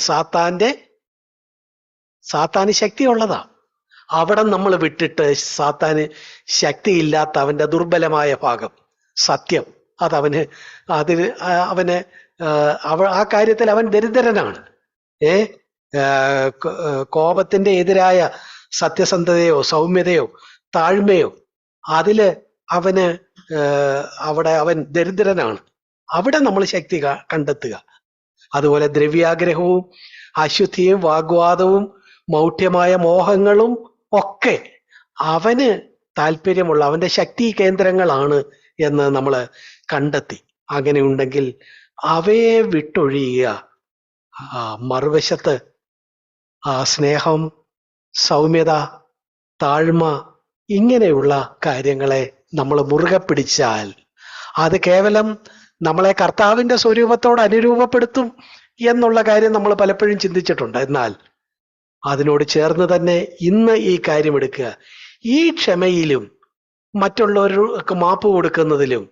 സാത്താന് ശക്തിയുള്ളതാ. അവിടെ നമ്മൾ വിട്ടിട്ട് സാത്താന് ശക്തിയില്ലാത്ത അവന്റെ ദുർബലമായ ഭാഗം സത്യം, ആ കാര്യത്തിൽ അവൻ ദരിദ്രനാണ്. കോപത്തിന്റെ എതിരായ സത്യസന്ധതയോ സൗമ്യതയോ താഴ്മയോ അതില് അവൻ ദരിദ്രനാണ്. അവിടെ നമ്മൾ ശക്തി കണ്ടെത്തുക. അതുപോലെ ദ്രവ്യാഗ്രഹവും അശുദ്ധിയും വാഗ്വാദവും മൗഢ്യമായ മോഹങ്ങളും ഒക്കെ അവന് താല്പര്യമുള്ള അവന്റെ ശക്തി കേന്ദ്രങ്ങളാണ് എന്ന് നമ്മൾ കണ്ടെത്തി. അങ്ങനെ ഉണ്ടെങ്കിൽ അവയെ വിട്ടൊഴിയുക. മറുവശത്ത് സ്നേഹം, സൗമ്യത, താഴ്മ, ഇങ്ങനെയുള്ള കാര്യങ്ങളെ നമ്മൾ മുറുകെ പിടിച്ചാൽ അത് കേവലം നമ്മളെ കർത്താവിന്റെ സ്വരൂപത്തോട് അനുരൂപപ്പെടുത്തും എന്നുള്ള കാര്യം നമ്മൾ പലപ്പോഴും ചിന്തിച്ചിട്ടുണ്ട്. എന്നാൽ അതിനോട് ചേർന്ന് തന്നെ ഇന്ന് ഈ കാര്യം എടുക്കുക. ഈ ക്ഷമയിലും മറ്റുള്ളവർക്ക് മാപ്പ് കൊടുക്കുന്നതിലും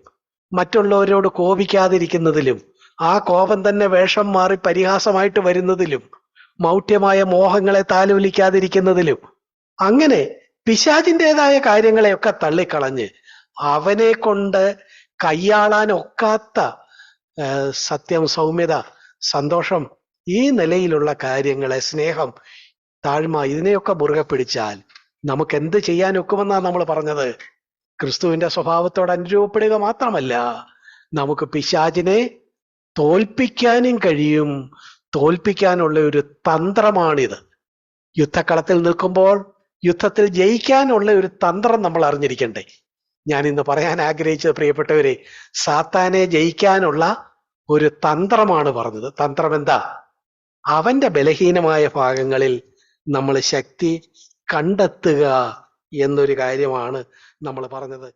മറ്റുള്ളവരോട് കോപിക്കാതിരിക്കുന്നതിലും ആ കോപം തന്നെ വേഷം മാറി പരിഹാസമായിട്ട് വരുന്നതിലും മൗഢ്യമായ മോഹങ്ങളെ താലോലിക്കാതിരിക്കുന്നതിലും അങ്ങനെ പിശാചിൻ്റെതായ കാര്യങ്ങളെയൊക്കെ തള്ളിക്കളഞ്ഞ് അവനെ കൊണ്ട് കയ്യാളാൻ ഒക്കാത്ത സത്യം, സൗമ്യത, സന്തോഷം, ഈ നിലയിലുള്ള കാര്യങ്ങളെ, സ്നേഹം, താഴ്മ, ഇതിനെയൊക്കെ മുറുകെ പിടിച്ചാൽ നമുക്ക് എന്ത് ചെയ്യാൻ ഒക്കുമെന്നാണ് നമ്മൾ പറഞ്ഞത്? ക്രിസ്തുവിന്റെ സ്വഭാവത്തോട് അനുരൂപപ്പെടുക മാത്രമല്ല, നമുക്ക് പിശാചിനെ തോൽപ്പിക്കാനും കഴിയും. തോൽപ്പിക്കാനുള്ള ഒരു തന്ത്രമാണിത്. യുദ്ധക്കളത്തിൽ നിൽക്കുമ്പോൾ യുദ്ധത്തിൽ ജയിക്കാനുള്ള ഒരു തന്ത്രം നമ്മൾ അറിഞ്ഞിരിക്കണ്ടേ? ഞാൻ ഇന്ന് പറയാൻ ആഗ്രഹിച്ചത്, പ്രിയപ്പെട്ടവരെ, സാത്താനെ ജയിക്കാനുള്ള ഒരു തന്ത്രമാണ് പറഞ്ഞത്. തന്ത്രം എന്താ? അവന്റെ ബലഹീനമായ ഭാഗങ്ങളിൽ നമ്മൾ ശക്തി കണ്ടെത്തുക എന്നൊരു കാര്യമാണ് നമ്മൾ പറഞ്ഞത്.